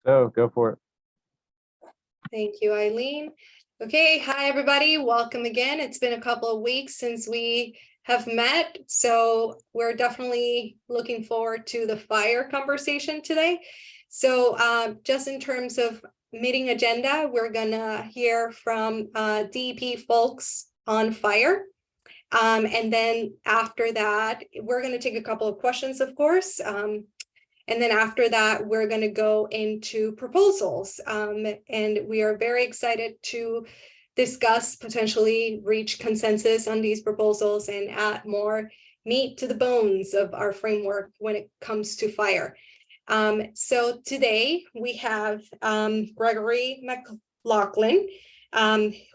So go for it. Thank you, Eileen. Okay, hi everybody, welcome again. It's been a couple of weeks since we have met, so we're definitely looking forward to the fire conversation today. So just in terms of meeting agenda, we're gonna hear from DEP folks on fire. And then after that, we're gonna take a couple of questions, of course. And then after that, we're going to go into proposals. And we are very excited to discuss, potentially reach consensus on these proposals and add more meat to the bones of our framework when it comes to fire. So today we have Gregory McLaughlin,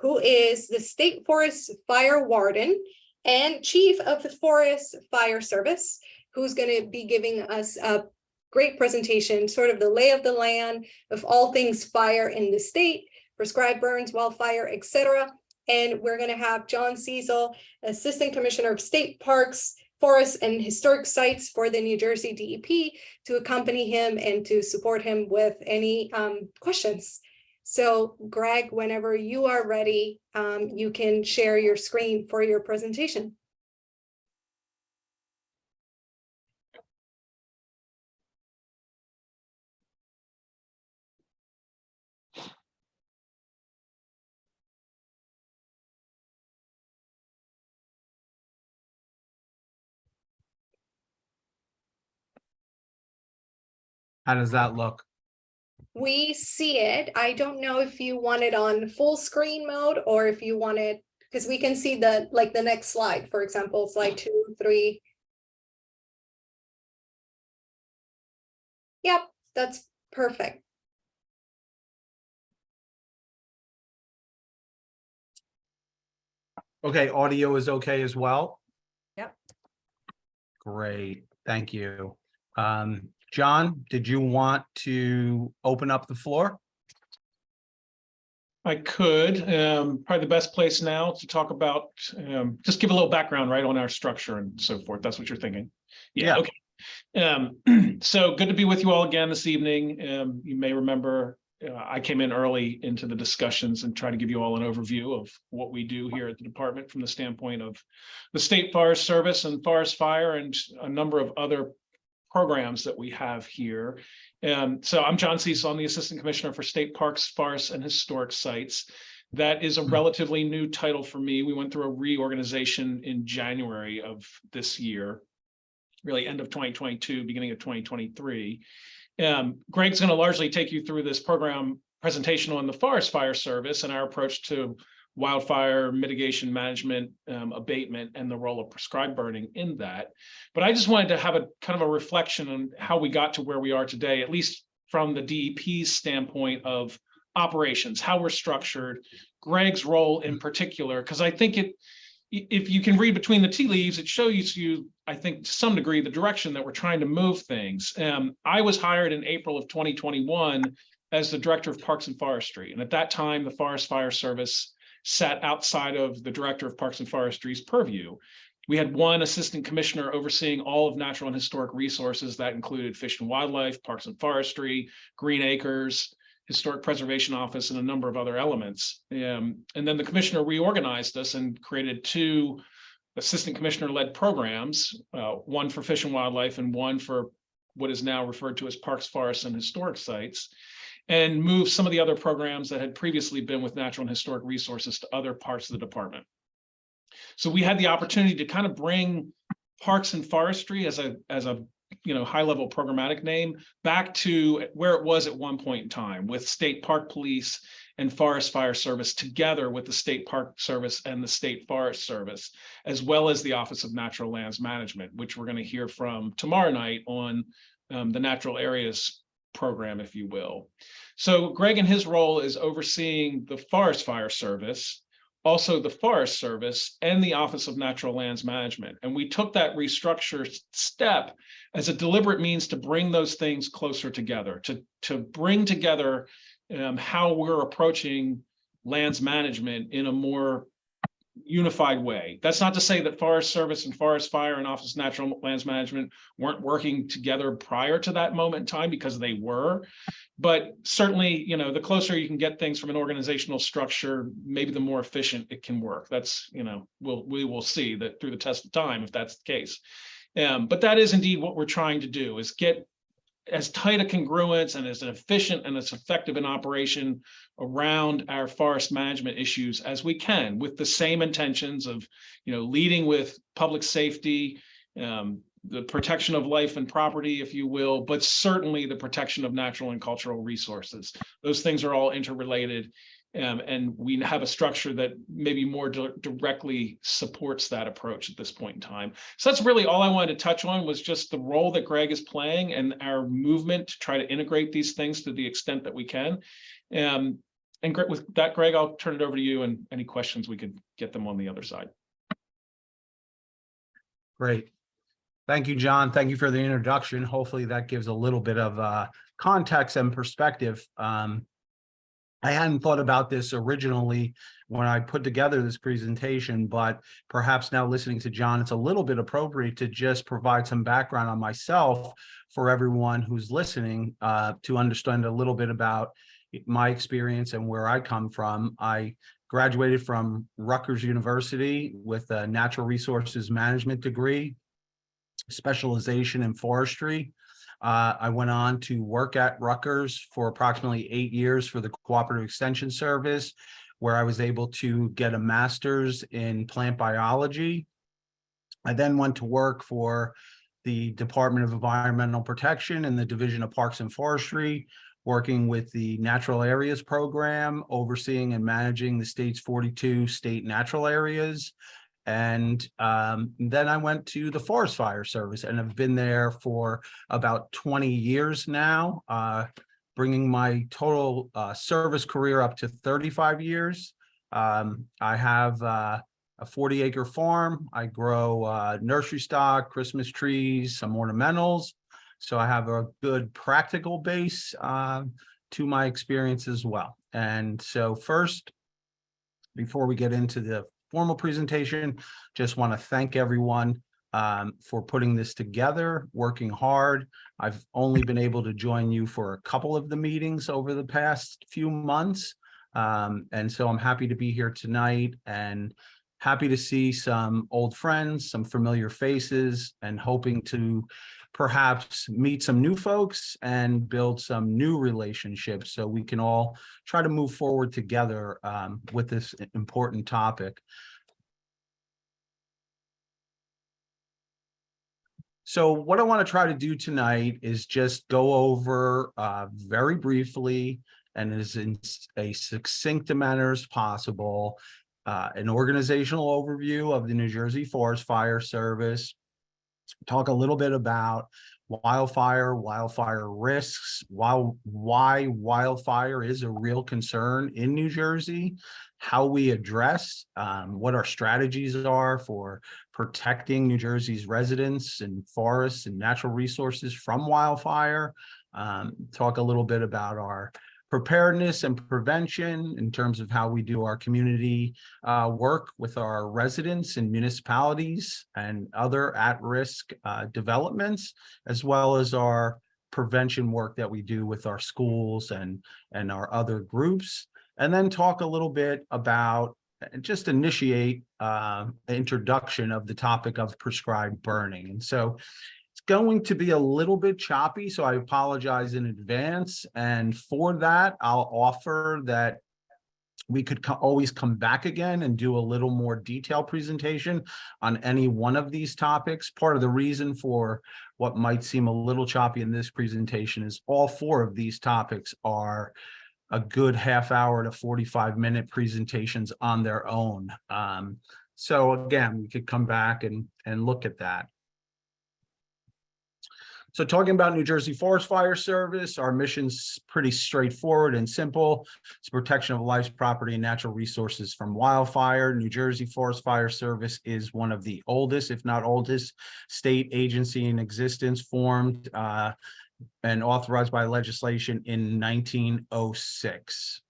who is the State Forest Fire Warden and Chief of the Forest Fire Service, who's going to be giving us a great presentation, sort of the lay of the land of all things fire in the state, prescribed burns, wildfire, etc. And we're going to have John Cecil, Assistant Commissioner of State Parks, Forests, and Historic Sites for the New Jersey DEP, to accompany him and to support him with any questions. So Greg, whenever you are ready, you can share your screen for your presentation. How does that look? We see it. I don't know if you want it on full screen mode or if you want it, because we can see the next slide, for example, slide 2, 3. Yep, that's perfect. Okay, audio is okay as well? Yep. Great, thank you. John, did you want to open up the floor? I could. Probably the best place now to talk about, just give a little background, right, on our structure and so forth. That's what you're thinking. Yeah. Okay. So good to be with you all again this evening. You may remember I came in early into the discussions and try to give you all an overview of what we do here at the department from the standpoint of the State Forest Service and Forest Fire and a number of other programs that we have here. So I'm John Cecil, I'm the Assistant Commissioner for State Parks, Forests, and Historic Sites. That is a relatively new title for me. We went through a reorganization in January of this year, really end of 2022, beginning of 2023. Greg's going to largely take you through this program presentation on the Forest Fire Service and our approach to wildfire mitigation, management, abatement, and the role of prescribed burning in that. But I just wanted to have a kind of a reflection on how we got to where we are today, at least from the DEP's standpoint of operations, how we're structured, Greg's role in particular, because I think if you can read between the tea leaves, it shows you, I think, to some degree, the direction that we're trying to move things. I was hired in April of 2021 as the Director of Parks and Forestry. And at that time, the Forest Fire Service sat outside of the Director of Parks and Forestry's purview. We had one assistant commissioner overseeing all of natural and historic resources. That included Fish and Wildlife, Parks and Forestry, Green Acres, Historic Preservation Office, and a number of other elements. And then the commissioner reorganized us and created 2 assistant commissioner-led programs, one for Fish and Wildlife and one for what is now referred to as Parks, Forests, and Historic Sites, and move some of the other programs that had previously been with natural and historic resources to other parts of the department. So we had the opportunity to kind of bring Parks and Forestry as a high-level programmatic name back to where it was at one point in time, with State Park Police and Forest Fire Service together with the State Park Service and the State Forest Service, as well as the Office of Natural Lands Management, which we're going to hear from tomorrow night on the Natural Areas program, if you will. So Greg in his role is overseeing the Forest Fire Service, also the Forest Service, and the Office of Natural Lands Management. And we took that restructure step as a deliberate means to bring those things closer together, to bring together how we're approaching lands management in a more unified way. That's not to say that Forest Service and Forest Fire and Office of Natural Lands Management weren't working together prior to that moment in time, because they were. But certainly, the closer you can get things from an organizational structure, maybe the more efficient it can work. That's, we will see that through the test of time, if that's the case. But that is indeed what we're trying to do, is get as tight a congruence and as efficient and as effective an operation around our forest management issues as we can, with the same intentions of, leading with public safety, the protection of life and property, if you will, but certainly the protection of natural and cultural resources. Those things are all interrelated. And we have a structure that maybe more directly supports that approach at this point in time. So that's really all I wanted to touch on, was just the role that Greg is playing and our movement to try to integrate these things to the extent that we can. And with that, Greg, I'll turn it over to you, and any questions, we could get them on the other side. Great. Thank you, John. Thank you for the introduction. Hopefully that gives a little bit of context and perspective. I hadn't thought about this originally when I put together this presentation, but perhaps now listening to John, it's a little bit appropriate to just provide some background on myself for everyone who's listening, to understand a little bit about my experience and where I come from. I graduated from Rutgers University with a natural resources management degree, specialization in forestry. I went on to work at Rutgers for approximately 8 years for the Cooperative Extension Service, where I was able to get a master's in plant biology. I then went to work for the Department of Environmental Protection and the Division of Parks and Forestry, working with the Natural Areas Program, overseeing and managing the state's 42 state natural areas. And then I went to the Forest Fire Service and have been there for about 20 years now, bringing my total service career up to 35 years. I have a 40-acre farm. I grow nursery stock, Christmas trees, some ornamentals. So I have a good practical base to my experience as well. And so first, before we get into the formal presentation, just want to thank everyone for putting this together, working hard. I've only been able to join you for a couple of the meetings over the past few months. And so I'm happy to be here tonight and happy to see some old friends, some familiar faces, and hoping to perhaps meet some new folks and build some new relationships so we can all try to move forward together with this important topic. So what I want to try to do tonight is just go over very briefly and as in a succinct manner as possible, an organizational overview of the New Jersey Forest Fire Service, talk a little bit about wildfire risks, why wildfire is a real concern in New Jersey, how we address what our strategies are for protecting New Jersey's residents and forests and natural resources from wildfire, talk a little bit about our preparedness and prevention in terms of how we do our community work with our residents and municipalities and other at-risk developments, as well as our prevention work that we do with our schools and our other groups. And then talk a little bit about, just initiate introduction of the topic of prescribed burning. And so it's going to be a little bit choppy, so I apologize in advance. And for that, I'll offer that we could always come back again and do a little more detailed presentation on any one of these topics. Part of the reason for what might seem a little choppy in this presentation is all four of these topics are a good half-hour to 45-minute presentations on their own. So again, we could come back and look at that. So talking about New Jersey Forest Fire Service, our mission's pretty straightforward and simple. It's protection of life, property, and natural resources from wildfire. New Jersey Forest Fire Service is one of the oldest, if not oldest, state agency in existence, formed and authorized by legislation in 1906.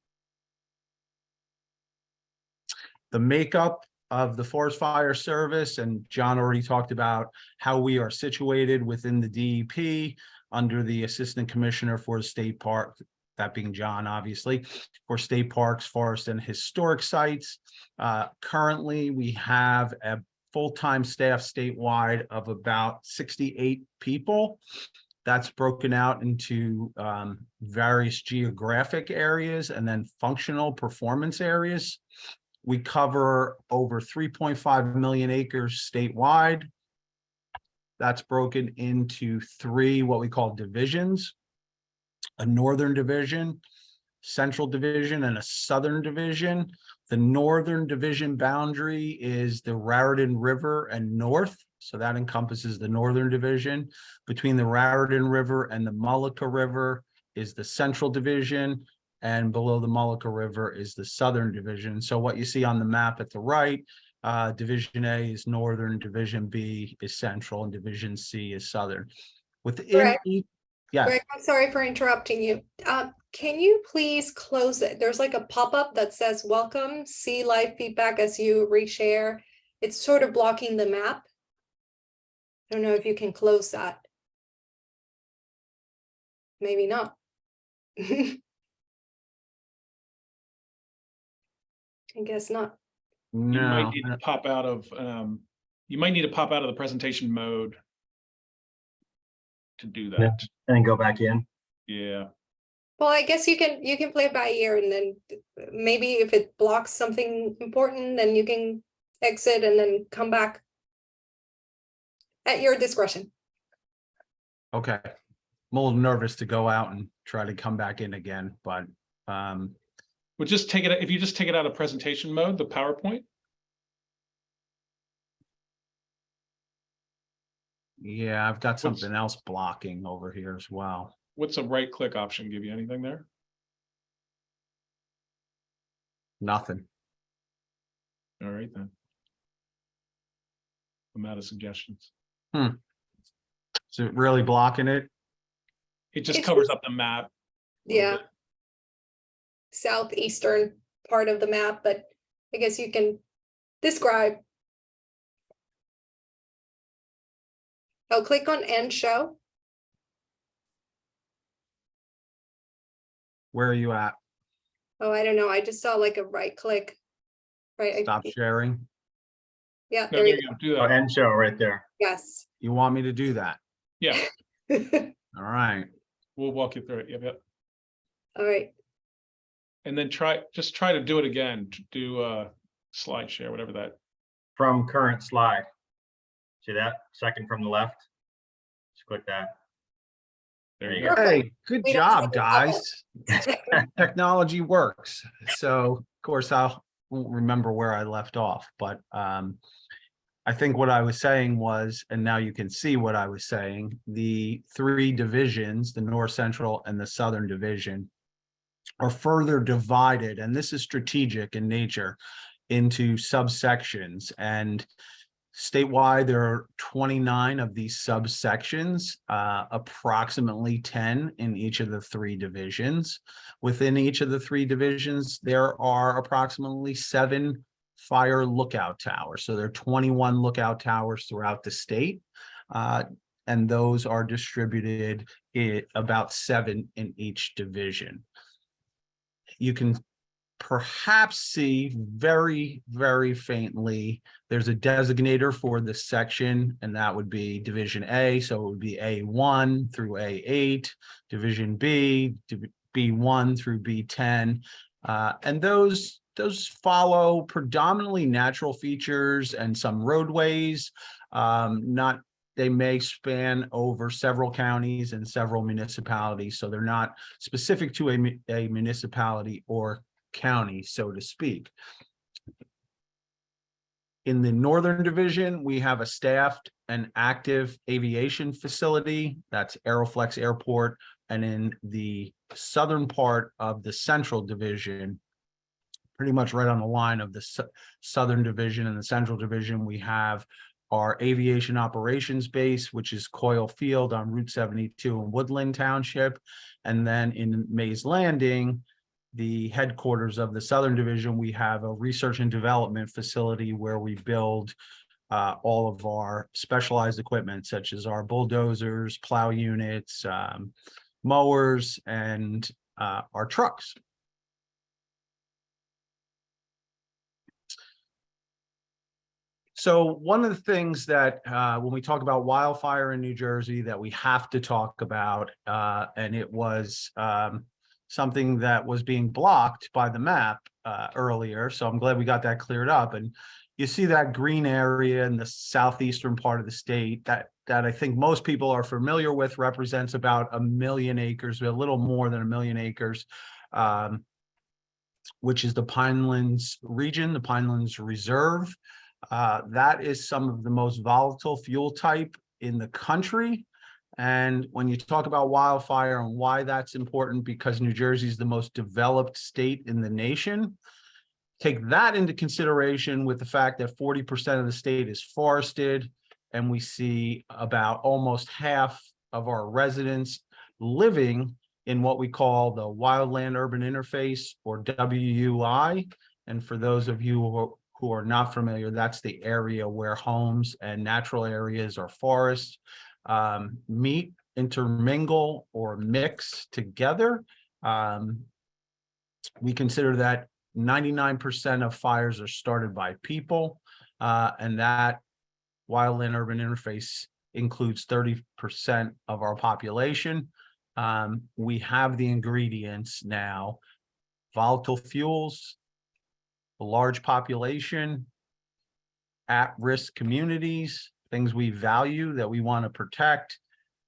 The makeup of the Forest Fire Service, and John already talked about how we are situated within the DEP under the Assistant Commissioner for the State Park, that being John, obviously, for state parks, forests, and historic sites. Currently, we have a full-time staff statewide of about 68 people. That's broken out into various geographic areas and then functional performance areas. We cover over 3.5 million acres statewide. That's broken into 3 what we call divisions: a northern division, central division, and a southern division. The northern division boundary is the Raritan River and north, so that encompasses the northern division. Between the Raritan River and the Mullica River is the central division, and below the Mullica River is the southern division. So what you see on the map at the right, Division A is northern, Division B is central, and Division C is southern. Within Greg? each, yeah. Greg, I'm sorry for interrupting you. Can you please close it? There's like a pop-up that says, welcome, see live feedback as you reshare. It's sort of blocking the map. I don't know if you can close that. Maybe not. I guess not. You No, might need to pop out of the presentation mode to do that. Yeah. And then go back in. Yeah. Well, I guess you can play it by ear, and then maybe if it blocks something important, then you can exit and then come back at your discretion. okay. I'm a little nervous to go out and try to come back in again, but But just take it, if you just take it out of presentation mode, the PowerPoint. yeah, I've got something else blocking over here as well. What's a right click option give you? Anything there? Nothing. All right, then. I'm out of suggestions. Is it really blocking it? It just It's covers just- up the map. Yeah. Southeastern part of the map, but I guess you can describe. Oh, click on end show. Where are you at? Oh, I don't know. I just saw like a right click. Right. Stop sharing. Yeah, No, there you there go. you go. Do Oh, that. end show right there. Yes. You want me to do that? Yeah, All right. we'll walk you through it. Yep, yep. All right. And then just try to do it again. To do slide share, whatever that. From current slide. See that? Second from the left. Just click that. There you go. Perfect. Hey, good We don't job, see the guys. Technology works. So, of course, I won't remember where I left off, but I think what I was saying was, and now you can see what I was saying, the 3 divisions, the North Central and the Southern Division, are further divided, and this is strategic in nature, into subsections. And statewide, there are 29 of these subsections, approximately 10 in each of the 3 divisions. Within each of the 3 divisions, there are approximately 7 fire lookout towers. So there are 21 lookout towers throughout the state, and those are distributed about 7 in each division. You can perhaps see very, very faintly, there's a designator for the section, and that would be Division A. So it would be A1 through A8, Division B, B1 through B10. And those follow predominantly natural features and some roadways. They may span over several counties and several municipalities, so they're not specific to a municipality or county, so to speak. In the Northern Division, we have a staffed and active aviation facility, that's Aeroflex Airport. And in the southern part of the Central Division, pretty much right on the line of the Southern Division and the Central Division, we have our aviation operations base, which is Coyle Field on Route 72 in Woodland Township. And then in Mays Landing, the headquarters of the Southern Division, we have a research and development facility where we build all of our specialized equipment, such as our bulldozers, plow units, mowers, and our trucks. So one of the things that when we talk about wildfire in New Jersey that we have to talk about, and it was something that was being blocked by the map earlier, so I'm glad we got that cleared up. And you see that green area in the southeastern part of the state that I think most people are familiar with, represents about 1 million acres, a little more than 1 million acres, which is the Pinelands region, the Pinelands Reserve. That is some of the most volatile fuel type in the country. And when you talk about wildfire and why that's important, because New Jersey is the most developed state in the nation, take that into consideration with the fact that 40% of the state is forested, and we see about almost half of our residents living in what we call the wildland urban interface, or WUI. And for those of you who are not familiar, that's the area where homes and natural areas or forests meet, intermingle, or mix together. We consider that 99% of fires are started by people, and that wildland urban interface includes 30% of our population. We have the ingredients now: volatile fuels, a large population, at-risk communities, things we value that we want to protect,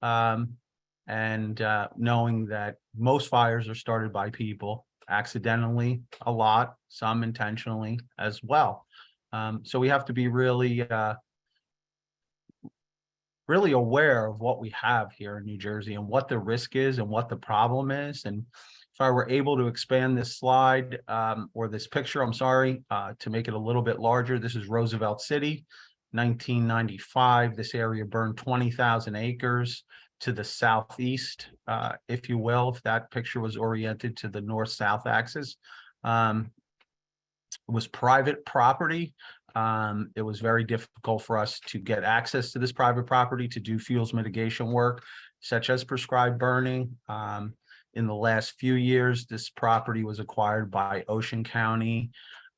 and knowing that most fires are started by people, accidentally a lot, some intentionally as well. So we have to be really aware of what we have here in New Jersey and what the risk is and what the problem is. And if I were able to expand this slide or this picture, I'm sorry, to make it a little bit larger, this is Roosevelt City, 1995. This area burned 20,000 acres to the southeast, if you will, if that picture was oriented to the north-south axis. It was private property. It was very difficult for us to get access to this private property to do fuels mitigation work, such as prescribed burning. In the last few years, this property was acquired by Ocean County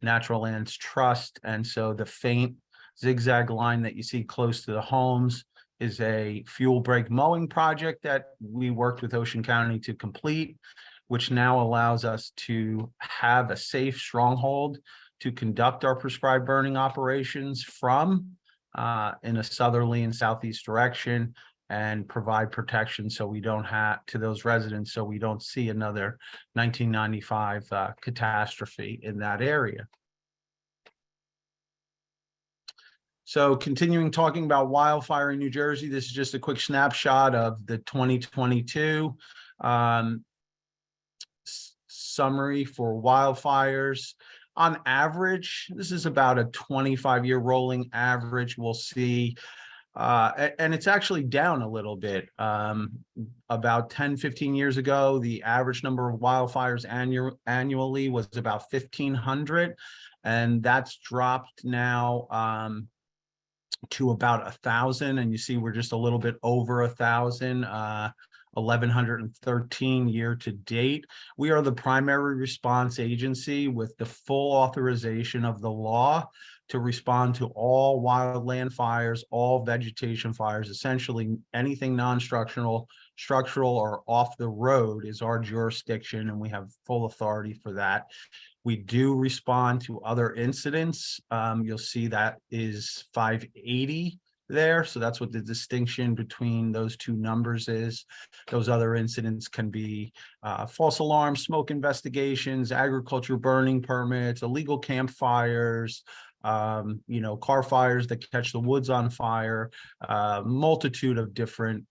Natural Lands Trust. And so the faint zigzag line that you see close to the homes is a fuel break mowing project that we worked with Ocean County to complete, which now allows us to have a safe stronghold to conduct our prescribed burning operations from in a southerly and southeast direction, and provide protection so we don't have to those residents, so we don't see another 1995 catastrophe in that area. So continuing talking about wildfire in New Jersey, this is just a quick snapshot of the 2022 summary for wildfires. On average, this is about a 25-year rolling average. We'll see, and it's actually down a little bit. About 10, 15 years ago, the average number of wildfires annually was about 1,500, and that's dropped now to about 1,000. And you see we're just a little bit over 1,000. 1,113 year to date. We are the primary response agency with the full authorization of the law to respond to all wildland fires, all vegetation fires. Essentially anything non-structural, structural, or off the road is our jurisdiction, and we have full authority for that. We do respond to other incidents. You'll see that is 580 there. So that's what the distinction between those two numbers is. Those other incidents can be false alarms, smoke investigations, agriculture burning permits, illegal campfires, car fires that catch the woods on fire, multitude of different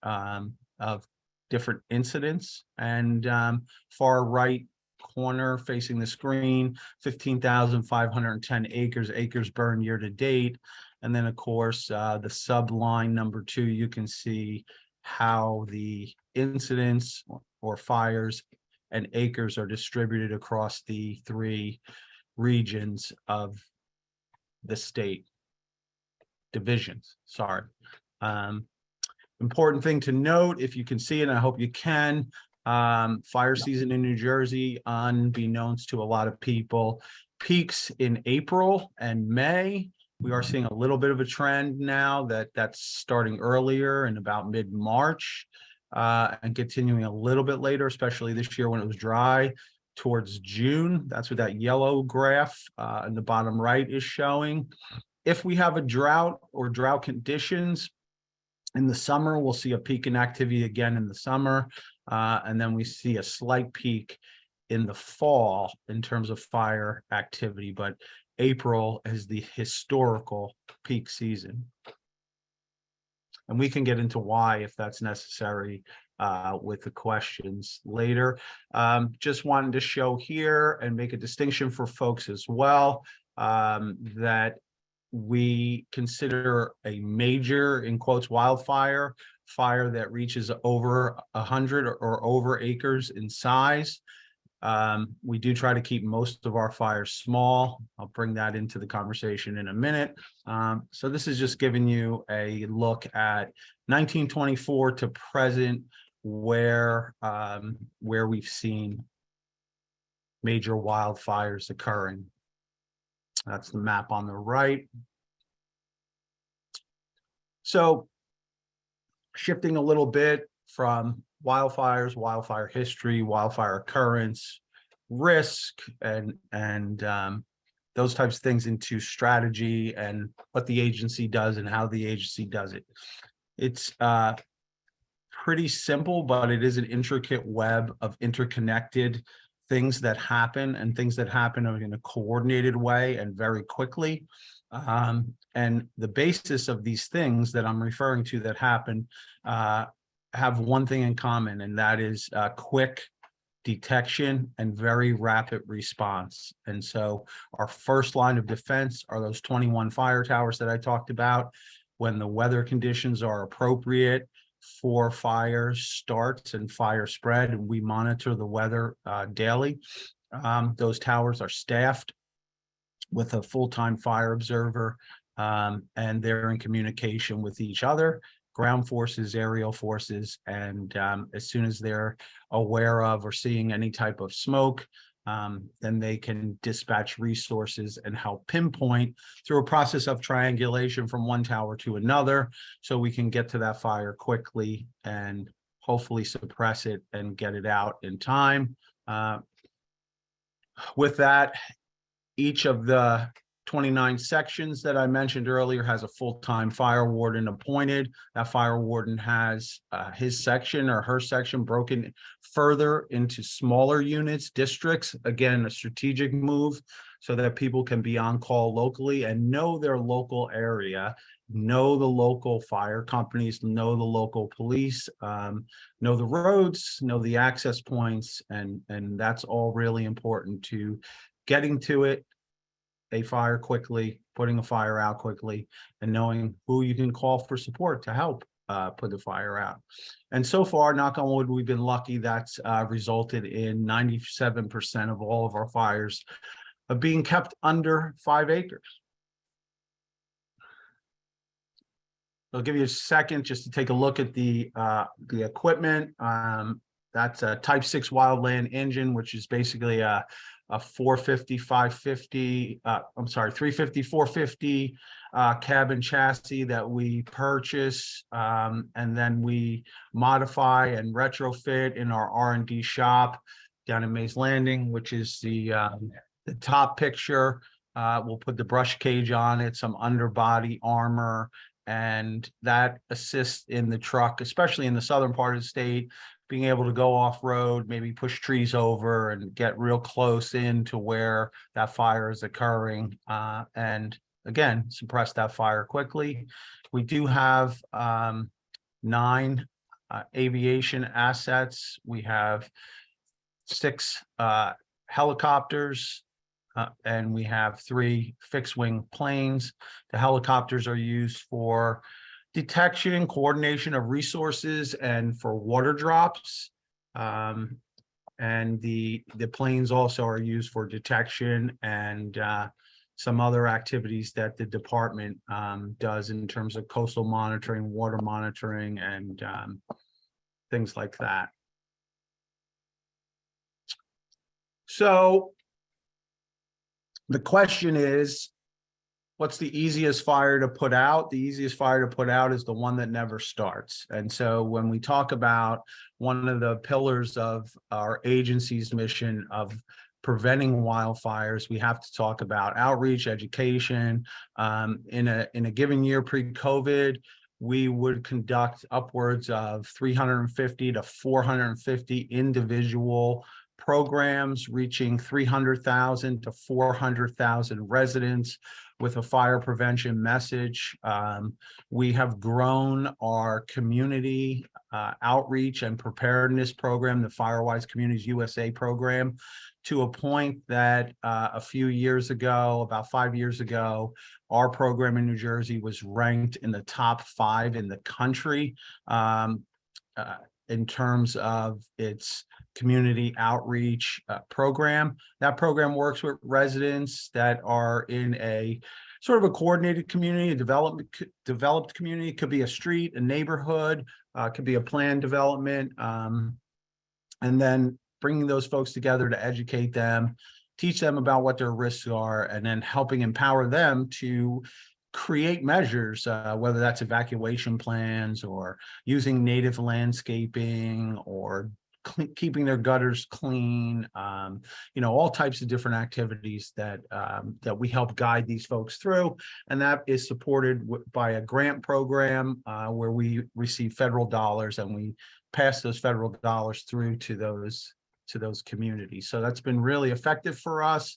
incidents. And far right corner facing the screen, 15,510 acres burned year to date. And then, of course, the subline number 2, you can see how the incidents or fires and acres are distributed across the 3 regions of the state. Divisions, sorry. Important thing to note, if you can see it, and I hope you can, fire season in New Jersey, unbeknownst to a lot of people, peaks in April and May. We are seeing a little bit of a trend now that's starting earlier in about mid-March, and continuing a little bit later, especially this year when it was dry, towards June. That's what that yellow graph in the bottom right is showing. If we have a drought or drought conditions in the summer, we'll see a peak in activity again in the summer, and then we see a slight peak in the fall in terms of fire activity, but April is the historical peak season. And we can get into why if that's necessary with the questions later. Just wanted to show here and make a distinction for folks as well, that we consider a major, in quotes, wildfire, fire that reaches over 100 or over acres in size. We do try to keep most of our fires small. I'll bring that into the conversation in a minute. So this is just giving you a look at 1924 to present, where we've seen major wildfires occurring. That's the map on the right. So shifting a little bit from wildfires, wildfire history, wildfire occurrence, risk, and those types of things into strategy and what the agency does and how the agency does it. It's pretty simple, but it is an intricate web of interconnected things that happen, and things that happen in a coordinated way and very quickly. And the basis of these things that I'm referring to that happen have one thing in common, and that is quick detection and very rapid response. And so our first line of defense are those 21 fire towers that I talked about. When the weather conditions are appropriate for fire starts and fire spread, and we monitor the weather daily, those towers are staffed with a full-time fire observer, and they're in communication with each other, ground forces, aerial forces, and as soon as they're aware of or seeing any type of smoke, then they can dispatch resources and help pinpoint through a process of triangulation from one tower to another, so we can get to that fire quickly and hopefully suppress it and get it out in time. With that, each of the 29 sections that I mentioned earlier has a full-time fire warden appointed. That fire warden has his section or her section broken further into smaller units, districts. Again, a strategic move so that people can be on call locally and know their local area, know the local fire companies, know the local police, know the roads, know the access points, and that's all really important to getting to it, a fire quickly, putting a fire out quickly, and knowing who you can call for support to help put the fire out. And so far, knock on wood, we've been lucky. That's resulted in 97% of all of our fires of being kept under 5 acres. I'll give you a second just to take a look at the equipment. That's a Type 6 wildland engine, which is basically a 450, 550, 350, 450 cabin chassis that we purchase, and then we modify and retrofit in our R&D shop down in Mays Landing, which is the top picture. We'll put the brush cage on it, some underbody armor, and that assists in the truck, especially in the southern part of the state, being able to go off-road, maybe push trees over and get real close into where that fire is occurring, and again, suppress that fire quickly. We do have 9 aviation assets. We have 6 helicopters, and we have 3 fixed-wing planes. The helicopters are used for detection, coordination of resources, and for water drops. and the planes also are used for detection and some other activities that the department does in terms of coastal monitoring, water monitoring, and things like that. So the question is, what's the easiest fire to put out? The easiest fire to put out is the one that never starts. And so when we talk about one of the pillars of our agency's mission of preventing wildfires, we have to talk about outreach, education. In a given year pre-COVID, we would conduct upwards of 350 to 450 individual programs reaching 300,000 to 400,000 residents with a fire prevention message. We have grown our community outreach and preparedness program, the Firewise Communities USA program, to a point that a few years ago, about 5 years ago, our program in New Jersey was ranked in the top 5 in the country in terms of its community outreach program. That program works with residents that are in a sort of a coordinated community, a developed community. It could be a street, a neighborhood, could be a planned development, and then bringing those folks together to educate them, teach them about what their risks are, and then helping empower them to create measures, whether that's evacuation plans or using native landscaping or keeping their gutters clean, all types of different activities that that we help guide these folks through. And that is supported by a grant program where we receive federal dollars and we pass those federal dollars through to those communities. So that's been really effective for us.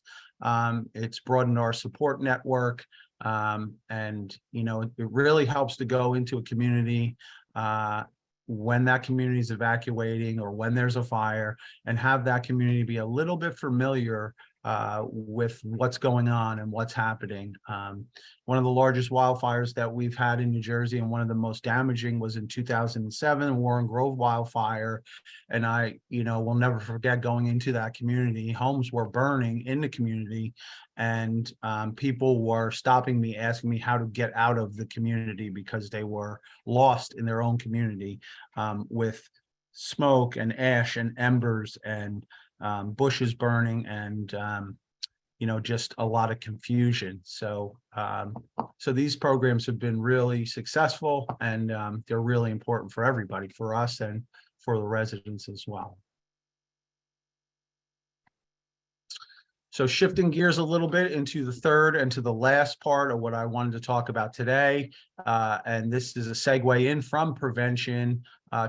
It's broadened our support network. And it really helps to go into a community when that community is evacuating or when there's a fire, and have that community be a little bit familiar with what's going on and what's happening. One of the largest wildfires that we've had in New Jersey, and one of the most damaging, was in 2007, Warren Grove wildfire. And I, will never forget going into that community. Homes were burning in the community, and people were stopping me, asking me how to get out of the community because they were lost in their own community with smoke and ash and embers and bushes burning and just a lot of confusion. So so these programs have been really successful, and they're really important for everybody, for us and for the residents as well. So shifting gears a little bit into the third and to the last part of what I wanted to talk about today, and this is a segue in from prevention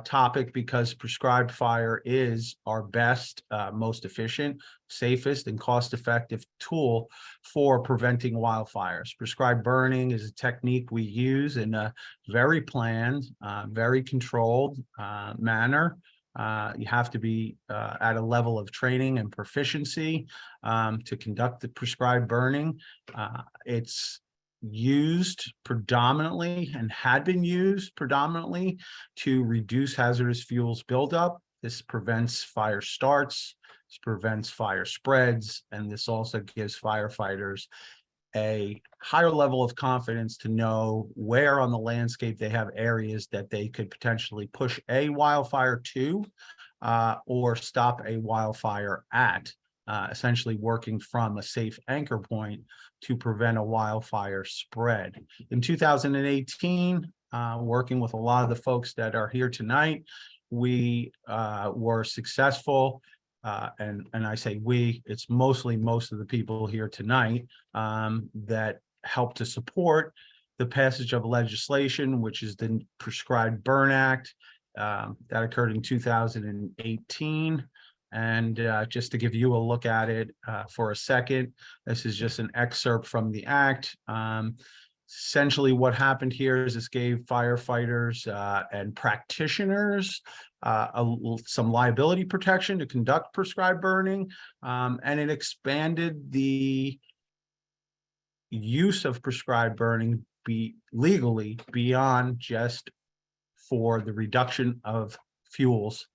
topic, because prescribed fire is our best, most efficient, safest, and cost-effective tool for preventing wildfires. Prescribed burning is a technique we use in a very planned, very controlled manner. You have to be at a level of training and proficiency to conduct the prescribed burning. It's used predominantly and had been used predominantly to reduce hazardous fuels buildup. This prevents fire starts, this prevents fire spreads, and this also gives firefighters a higher level of confidence to know where on the landscape they have areas that they could potentially push a wildfire to or stop a wildfire at, essentially working from a safe anchor point to prevent a wildfire spread. In 2018, working with a lot of the folks that are here tonight, we were successful. And I say we, it's mostly most of the people here tonight that helped to support the passage of legislation, which is the Prescribed Burn Act that occurred in 2018. And just to give you a look at it for a second, this is just an excerpt from the act. Essentially what happened here is this gave firefighters and practitioners some liability protection to conduct prescribed burning, and it expanded the use of prescribed burning legally beyond just for the reduction of fuels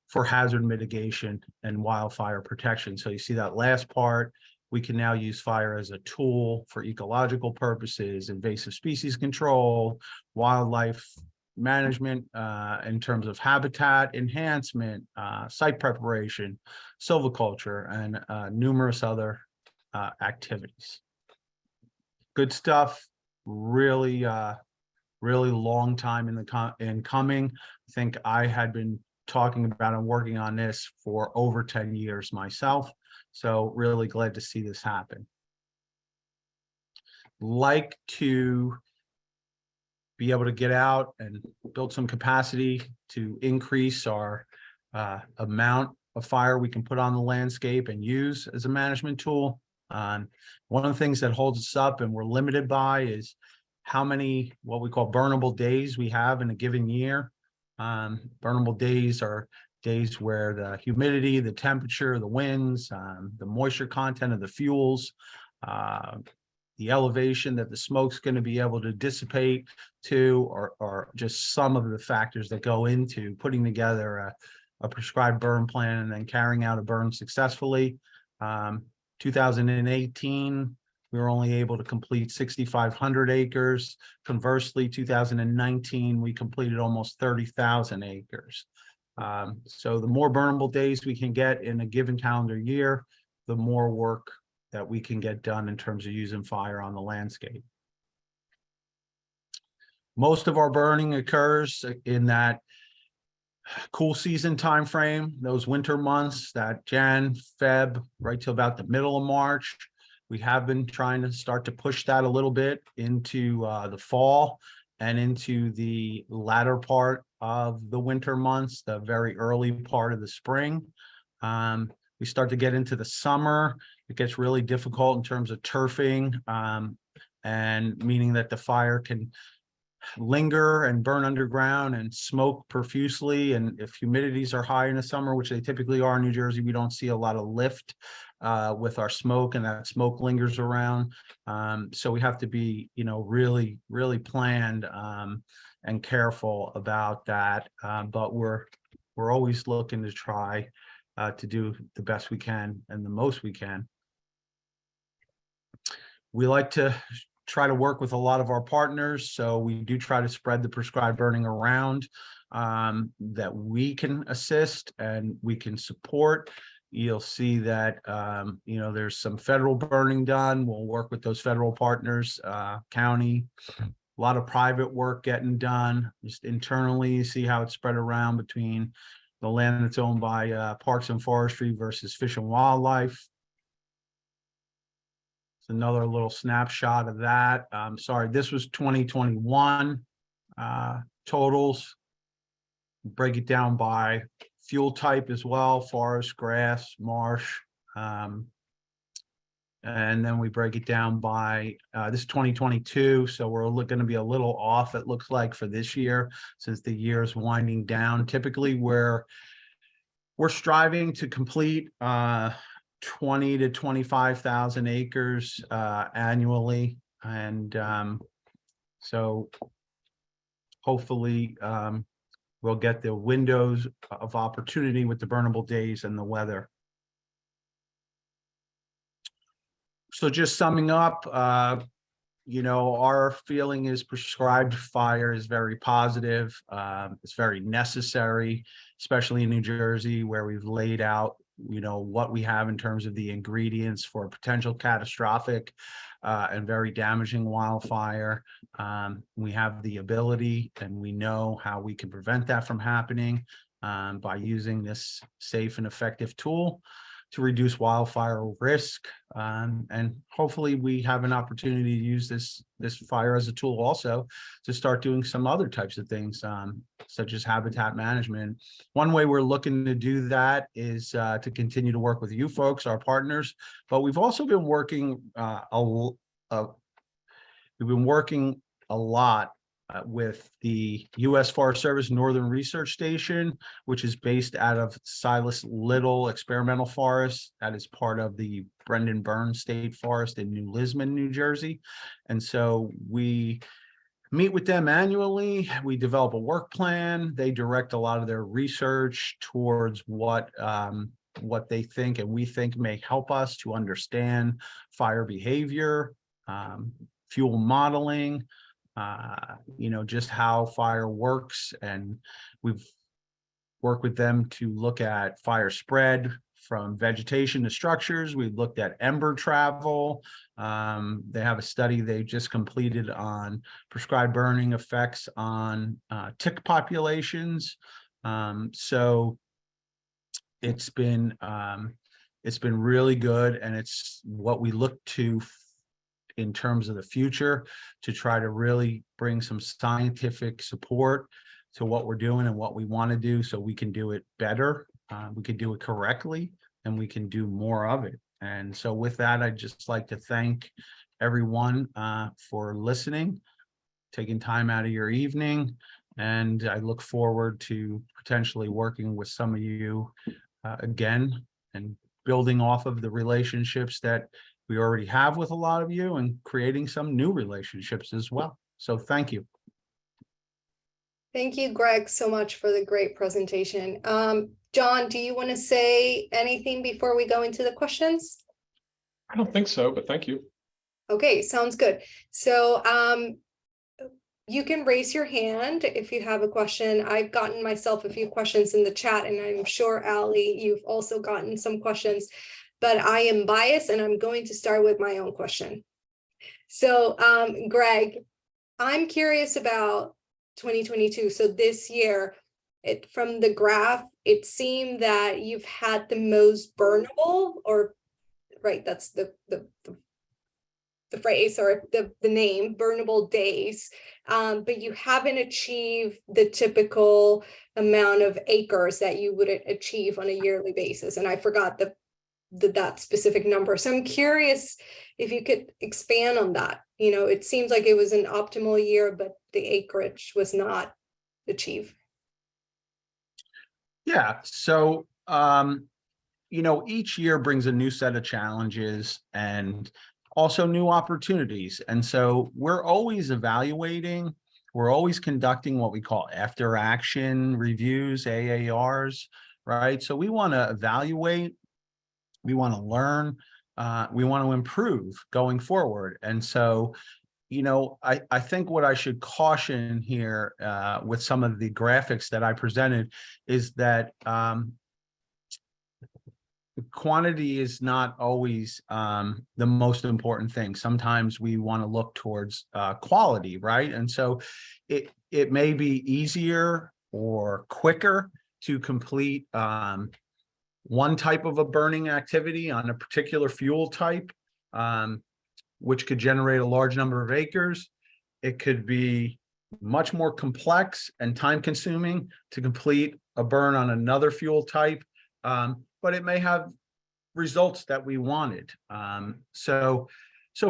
for hazard mitigation and wildfire protection. So you see that last part, we can now use fire as a tool for ecological purposes, invasive species control, wildlife management, in terms of habitat enhancement, site preparation, silviculture, and numerous other activities. Good stuff. Really, really long time in coming. I think I had been talking about and working on this for over 10 years myself. So really glad to see this happen. Like to be able to get out and build some capacity to increase our amount of fire we can put on the landscape and use as a management tool. One of the things that holds us up and we're limited by is how many what we call burnable days we have in a given year. Burnable days are days where the humidity, the temperature, the winds, the moisture content of the fuels, the elevation that the smoke's going to be able to dissipate to, or just some of the factors that go into putting together a prescribed burn plan and then carrying out a burn successfully. 2018, we were only able to complete 6,500 acres. Conversely, 2019, we completed almost 30,000 acres. So the more burnable days we can get in a given calendar year, the more work that we can get done in terms of using fire on the landscape. Most of our burning occurs in that cool season time frame, those winter months, that Jan, Feb, right till about the middle of March. We have been trying to start to push that a little bit into the fall and into the latter part of the winter months, the very early part of the spring. We start to get into the summer. It gets really difficult in terms of turfing, and meaning that the fire can linger and burn underground and smoke profusely. And if humidities are high in the summer, which they typically are in New Jersey, we don't see a lot of lift with our smoke, and that smoke lingers around. So we have to be, really, really planned and careful about that. But we're always looking to try to do the best we can and the most we can. We like to try to work with a lot of our partners, so we do try to spread the prescribed burning around that we can assist and we can support. You'll see that there's some federal burning done. We'll work with those federal partners, county, a lot of private work getting done just internally. You see how it's spread around between the land that's owned by Parks and Forestry versus Fish and Wildlife. Another little snapshot of that. Sorry, this was 2021 totals. Break it down by fuel type as well: forest, grass, marsh. And then we break it down by this is 2022, so we're going to be a little off, it looks like, for this year, since the year is winding down. Typically we're striving to complete 20 to 25,000 acres annually, and so hopefully we'll get the windows of opportunity with the burnable days and the weather. So just summing up, our feeling is prescribed fire is very positive. It's very necessary, especially in New Jersey, where we've laid out what we have in terms of the ingredients for a potential catastrophic and very damaging wildfire. We have the ability, and we know how we can prevent that from happening by using this safe and effective tool to reduce wildfire risk. And hopefully we have an opportunity to use this fire as a tool also to start doing some other types of things, such as habitat management. One way we're looking to do that is to continue to work with you folks, our partners, but we've also been working a lot with the U.S. Forest Service Northern Research Station, which is based out of Silas Little Experimental Forest. That is part of the Brendan Burns State Forest in New Lisbon, New Jersey. And so we meet with them annually. We develop a work plan. They direct a lot of their research towards what they think and we think may help us to understand fire behavior, fuel modeling, just how fire works. And we've worked with them to look at fire spread from vegetation to structures. We've looked at ember travel. They have a study they just completed on prescribed burning effects on tick populations. So it's been really good, and it's what we look to in terms of the future to try to really bring some scientific support to what we're doing and what we want to do, so we can do it better, we can do it correctly, and we can do more of it. And so with that, I'd just like to thank everyone for listening, taking time out of your evening, and I look forward to potentially working with some of you again and building off of the relationships that we already have with a lot of you and creating some new relationships as well. So thank you. Thank you, Greg, so much for the great presentation. John, do you want to say anything before we go into the questions? I don't think so, but thank you. Okay, sounds good. So you can raise your hand if you have a question. I've gotten myself a few questions in the chat, and I'm sure, Ali, you've also gotten some questions, but I am biased and I'm going to start with my own question. So Greg, I'm curious about 2022. So this year, from the graph, it seemed that you've had the most burnable, or right, that's the phrase or the name, burnable days, but you haven't achieved the typical amount of acres that you would achieve on a yearly basis. And I forgot that specific number. So I'm curious if you could expand on that. It seems like it was an optimal year, but the acreage was not achieved. Yeah, so each year brings a new set of challenges and also new opportunities. And so we're always evaluating, we're always conducting what we call after action reviews, AARs, right? So we want to evaluate, we want to learn, we want to improve going forward. And so, I think what I should caution here with some of the graphics that I presented is that quantity is not always the most important thing. Sometimes we want to look towards quality, right? And so it may be easier or quicker to complete one type of a burning activity on a particular fuel type, which could generate a large number of acres. It could be much more complex and time consuming to complete a burn on another fuel type. But it may have results that we wanted. So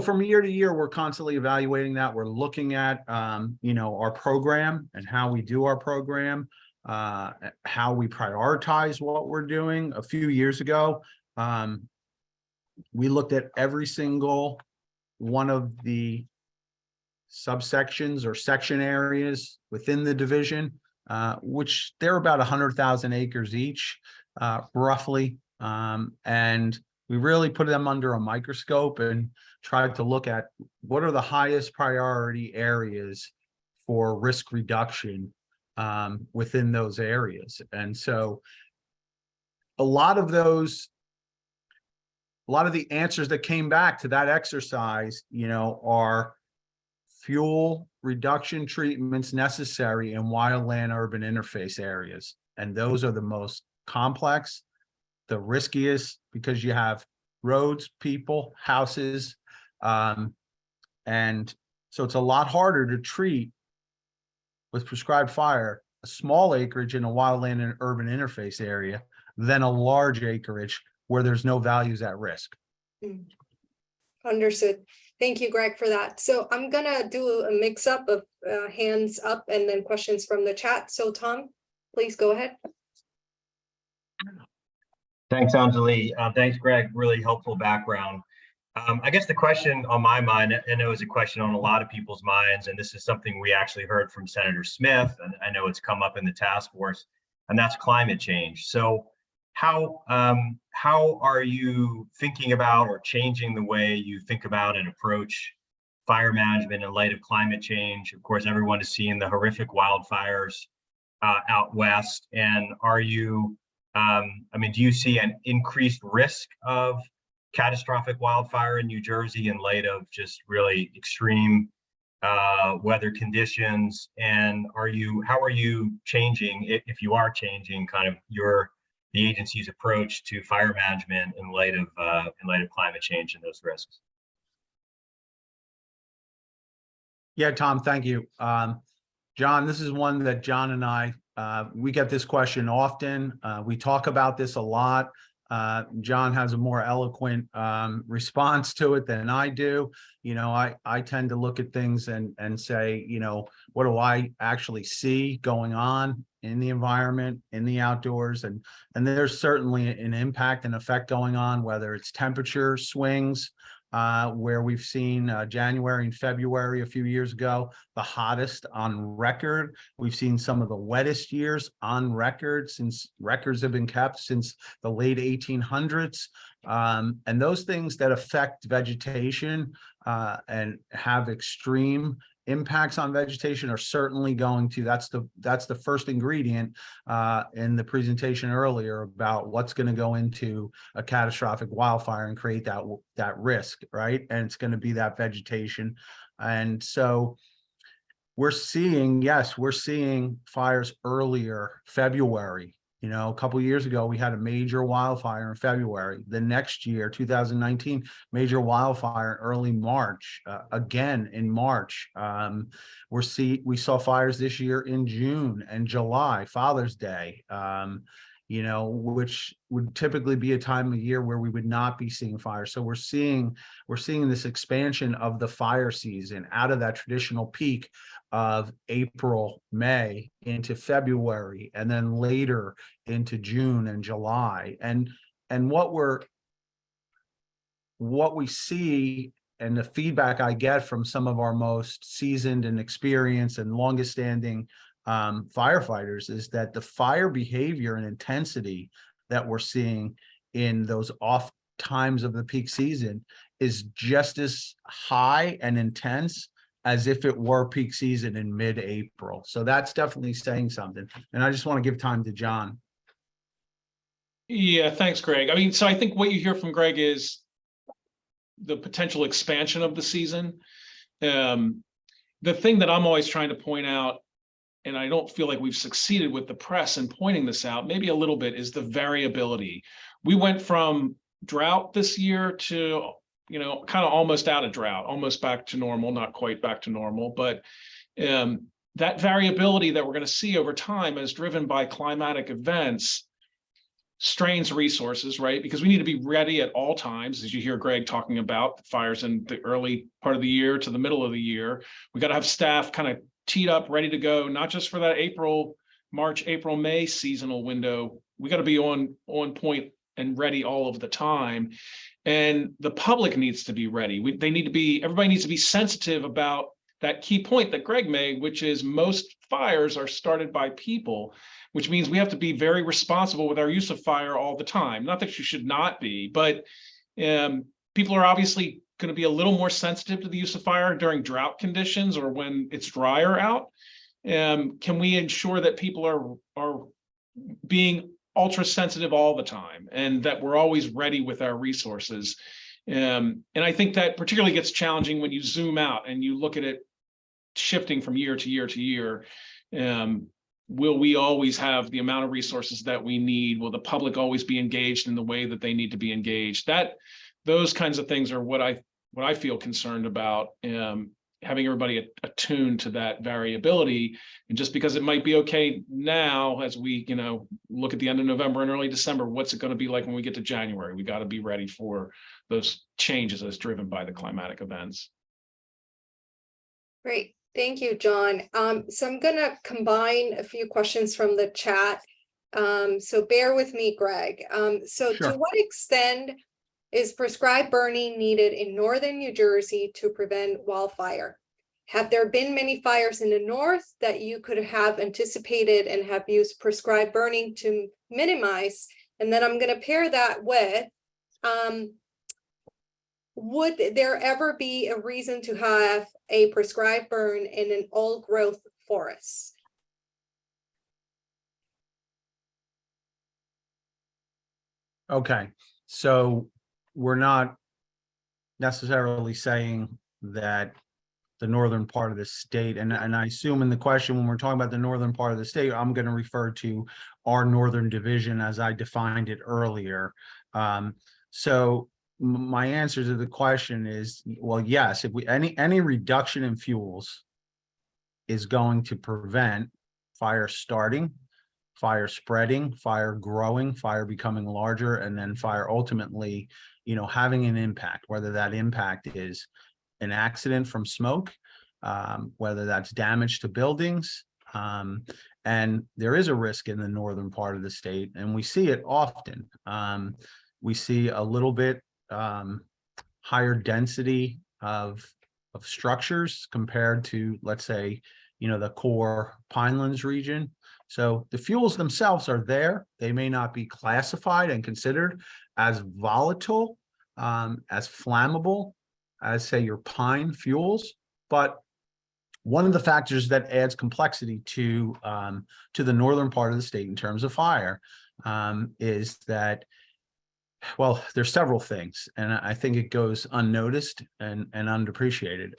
from year to year, we're constantly evaluating that. We're looking at, our program and how we do our program, how we prioritize what we're doing. A few years ago, we looked at every single one of the subsections or section areas within the division, which they're about 100,000 acres each. Roughly, and we really put them under a microscope and tried to look at what are the highest priority areas for risk reduction within those areas. And so a lot of the answers that came back to that exercise, are fuel reduction treatments necessary in wildland urban interface areas. And those are the most complex, the riskiest, because you have roads, people, houses, and so it's a lot harder to treat with prescribed fire a small acreage in a wildland and urban interface area than a large acreage where there's no values at risk. Understood. Thank you, Greg, for that. So I'm gonna do a mix up of hands up and then questions from the chat. So Tom, please go ahead. Thanks, Anjali. Thanks, Greg. Really helpful background. I guess the question on my mind, and it was a question on a lot of people's minds, and this is something we actually heard from Senator Smith, and I know it's come up in the task force, and that's climate change. So how are you thinking about or changing the way you think about and approach fire management in light of climate change? Of course, everyone is seeing the horrific wildfires out west, and are you, I mean, do you see an increased risk of catastrophic wildfire in New Jersey in light of just really extreme weather conditions? And how are you changing, if you are changing, kind of the agency's approach to fire management in light of climate change and those risks? Yeah, Tom, thank you. John, this is one that John and I, we get this question often. We talk about this a lot. John has a more eloquent response to it than I do. You know, I tend to look at things and say, you know, what do I actually see going on in the environment, in the outdoors? And there's certainly an impact and effect going on, whether it's temperature swings, where we've seen January and February a few years ago, the hottest on record. We've seen some of the wettest years on record since records have been kept since the late 1800s. And those things that affect vegetation and have extreme impacts on vegetation are certainly going to, that's the first ingredient in the presentation earlier about what's going to go into a catastrophic wildfire and create that risk, right? And it's going to be that vegetation. And so we're seeing fires earlier, February. You know, a couple of years ago, we had a major wildfire in February. The next year, 2019, major wildfire in early March, again in March. We saw fires this year in June and July, Father's Day, you know, which would typically be a time of year where we would not be seeing fires. So we're seeing this expansion of the fire season out of that traditional peak of April, May into February, and then later into June and July. And what we see and the feedback I get from some of our most seasoned and experienced and longest standing firefighters is that the fire behavior and intensity that we're seeing in those off times of the peak season is just as high and intense as if it were peak season in mid-April. So that's definitely saying something. And I just want to give time to John. Yeah, thanks, Greg. I mean, so I think what you hear from Greg is the potential expansion of the season. The thing that I'm always trying to point out, and I don't feel like we've succeeded with the press in pointing this out, maybe a little bit, is the variability. We went from drought this year to, you know, kind of almost out of drought, almost back to normal, not quite back to normal, but that variability that we're going to see over time as driven by climatic events strains resources, right? Because we need to be ready at all times, as you hear Greg talking about fires in the early part of the year to the middle of the year. We got to have staff kind of teed up, ready to go, not just for that March, April, May seasonal window. We got to be on point and ready all of the time. And the public needs to be ready. Everybody needs to be sensitive about that key point that Greg made, which is most fires are started by people, which means we have to be very responsible with our use of fire all the time. Not that you should not be, but people are obviously going to be a little more sensitive to the use of fire during drought conditions or when it's drier out. Can we ensure that people are being ultra sensitive all the time and that we're always ready with our resources? And I think that particularly gets challenging when you zoom out and you look at it shifting from year to year to year. Will we always have the amount of resources that we need? Will the public always be engaged in the way that they need to be engaged? Those kinds of things are what I feel concerned about, having everybody attuned to that variability. And just because it might be okay now, as we, you know, look at the end of November and early December, what's it going to be like when we get to January? We got to be ready for those changes as driven by the climatic events. Great. Thank you, John. So I'm going to combine a few questions from the chat. So bear with me, Greg. So Sure. To what extent Is prescribed burning needed in northern New Jersey to prevent wildfire? Have there been many fires in the north that you could have anticipated and have used prescribed burning to minimize? And then I'm going to pair that with, would there ever be a reason to have a prescribed burn in an old growth forest? Okay, so we're not necessarily saying that the northern part of the state, and I assume in the question, when we're talking about the northern part of the state, I'm going to refer to our northern division as I defined it earlier. So my answer to the question is, well, yes, if we any reduction in fuels is going to prevent fire starting, fire spreading, fire growing, fire becoming larger, and then fire ultimately, having an impact, whether that impact is an accident from smoke, whether that's damage to buildings. And there is a risk in the northern part of the state, and we see it often. We see a little bit higher density of structures compared to, let's say, the core Pinelands region. So the fuels themselves are there. They may not be classified and considered as volatile, as flammable as, say, your pine fuels, but one of the factors that adds complexity to the northern part of the state in terms of fire is that, well, there's several things, and I think it goes unnoticed and underappreciated.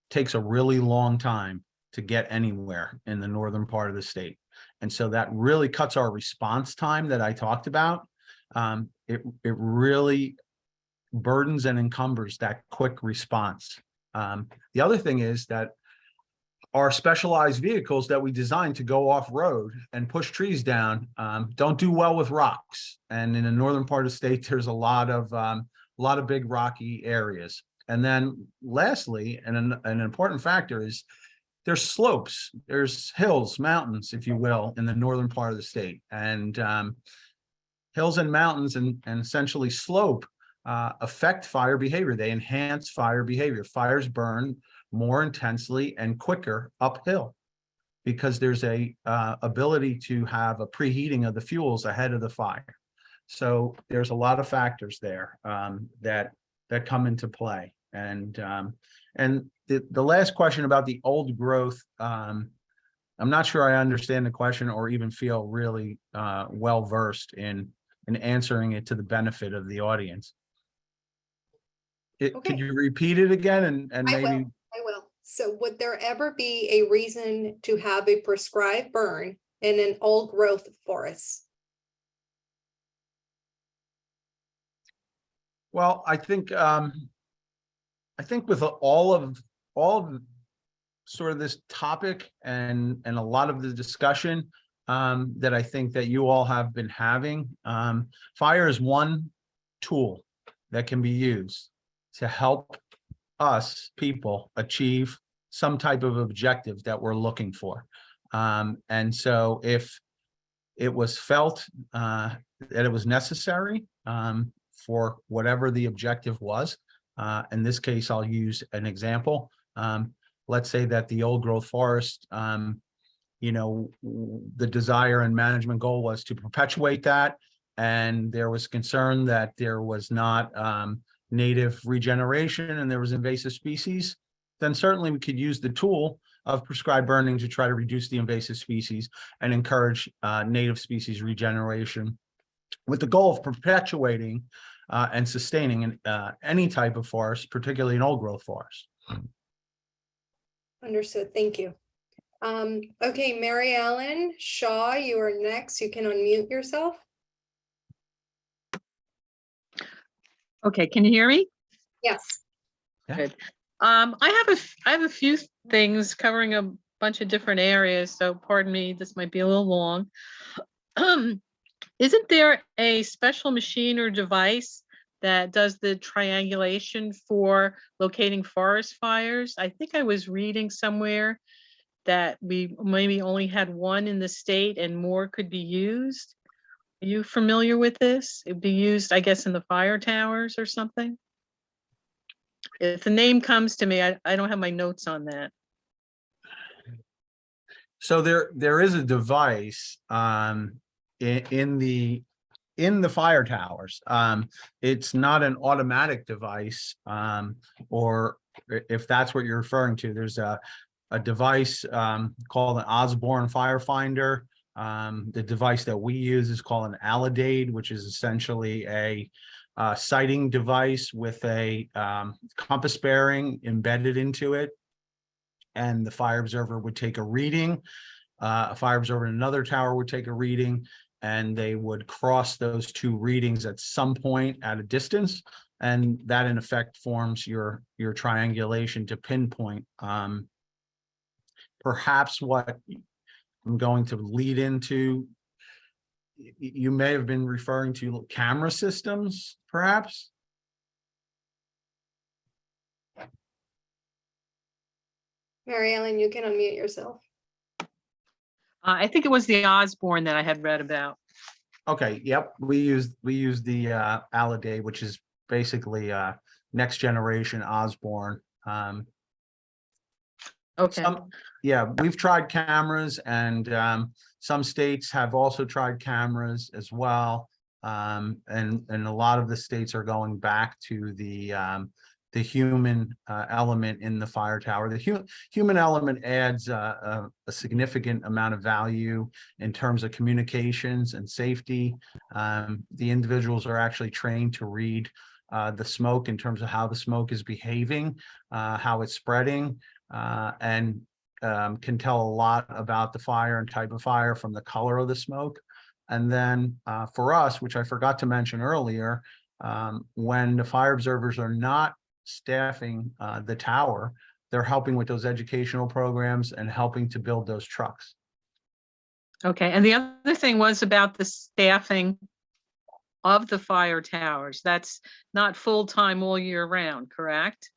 Takes a really long time to get anywhere in the northern part of the state, and so that really cuts our response time that I talked about. It really burdens and encumbers that quick response. The other thing is that our specialized vehicles that we designed to go off-road and push trees down don't do well with rocks. And in the northern part of the state, there's a lot of big rocky areas. And then lastly, and an important factor is there's slopes, there's hills, mountains, if you will, in the northern part of the state. And hills and mountains and essentially slope affect fire behavior. They enhance fire behavior. Fires burn more intensely and quicker uphill because there's a ability to have a preheating of the fuels ahead of the fire. So there's a lot of factors there that come into play. And the last question about the old growth, I'm not sure I understand the question or even feel really well versed in answering it to the benefit of the audience. Okay. Could you repeat it again and maybe? I will. So would there ever be a reason to have a prescribed burn in an old growth forest? Well, I think with all of sort of this topic and a lot of the discussion that I think that you all have been having, fire is one tool that can be used to help us people achieve some type of objective that we're looking for. And so if it was felt that it was necessary for whatever the objective was, in this case, I'll use an example. Let's say that the old growth forest, the desire and management goal was to perpetuate that. And there was concern that there was not native regeneration and there was invasive species, then certainly we could use the tool of prescribed burning to try to reduce the invasive species and encourage native species regeneration with the goal of perpetuating and sustaining any type of forest, particularly an old growth forest. Understood. Thank you. Okay, Mary Ellen Shaw, you are next. You can unmute yourself. Okay, can you hear me? Yes. Yeah. Good. I have a few things covering a bunch of different areas, so pardon me, this might be a little long. Isn't there a special machine or device that does the triangulation for locating forest fires? I think I was reading somewhere that we maybe only had one in the state and more could be used. Are you familiar with this? It'd be used, I guess, in the fire towers or something? If the name comes to me, I don't have my notes on that. So there is a device in the fire towers. It's not an automatic device, or if that's what you're referring to, there's a device called an Osborne Firefinder. The device that we use is called an Alidade, which is essentially a sighting device with a compass bearing embedded into it. And the fire observer would take a reading. A fire observer in another tower would take a reading, and they would cross those two readings at some point at a distance. And that in effect forms your triangulation to pinpoint. Perhaps what I'm going to lead into, you may have been referring to camera systems, perhaps? Mary Ellen, you can unmute yourself. I think it was the Osborne that I had read about. Okay, yep, we use the Alidade, which is basically next generation Osborne. Okay. Yeah, we've tried cameras, and some states have also tried cameras as well. And a lot of the states are going back to the human element in the fire tower. The human element adds a significant amount of value in terms of communications and safety. The individuals are actually trained to read the smoke in terms of how the smoke is behaving, how it's spreading, and can tell a lot about the fire and type of fire from the color of the smoke. And then for us, which I forgot to mention earlier, when the fire observers are not staffing the tower, they're helping with those educational programs and helping to build those trucks. Okay, and the other thing was about the staffing of the fire towers. That's not full-time all year round, correct?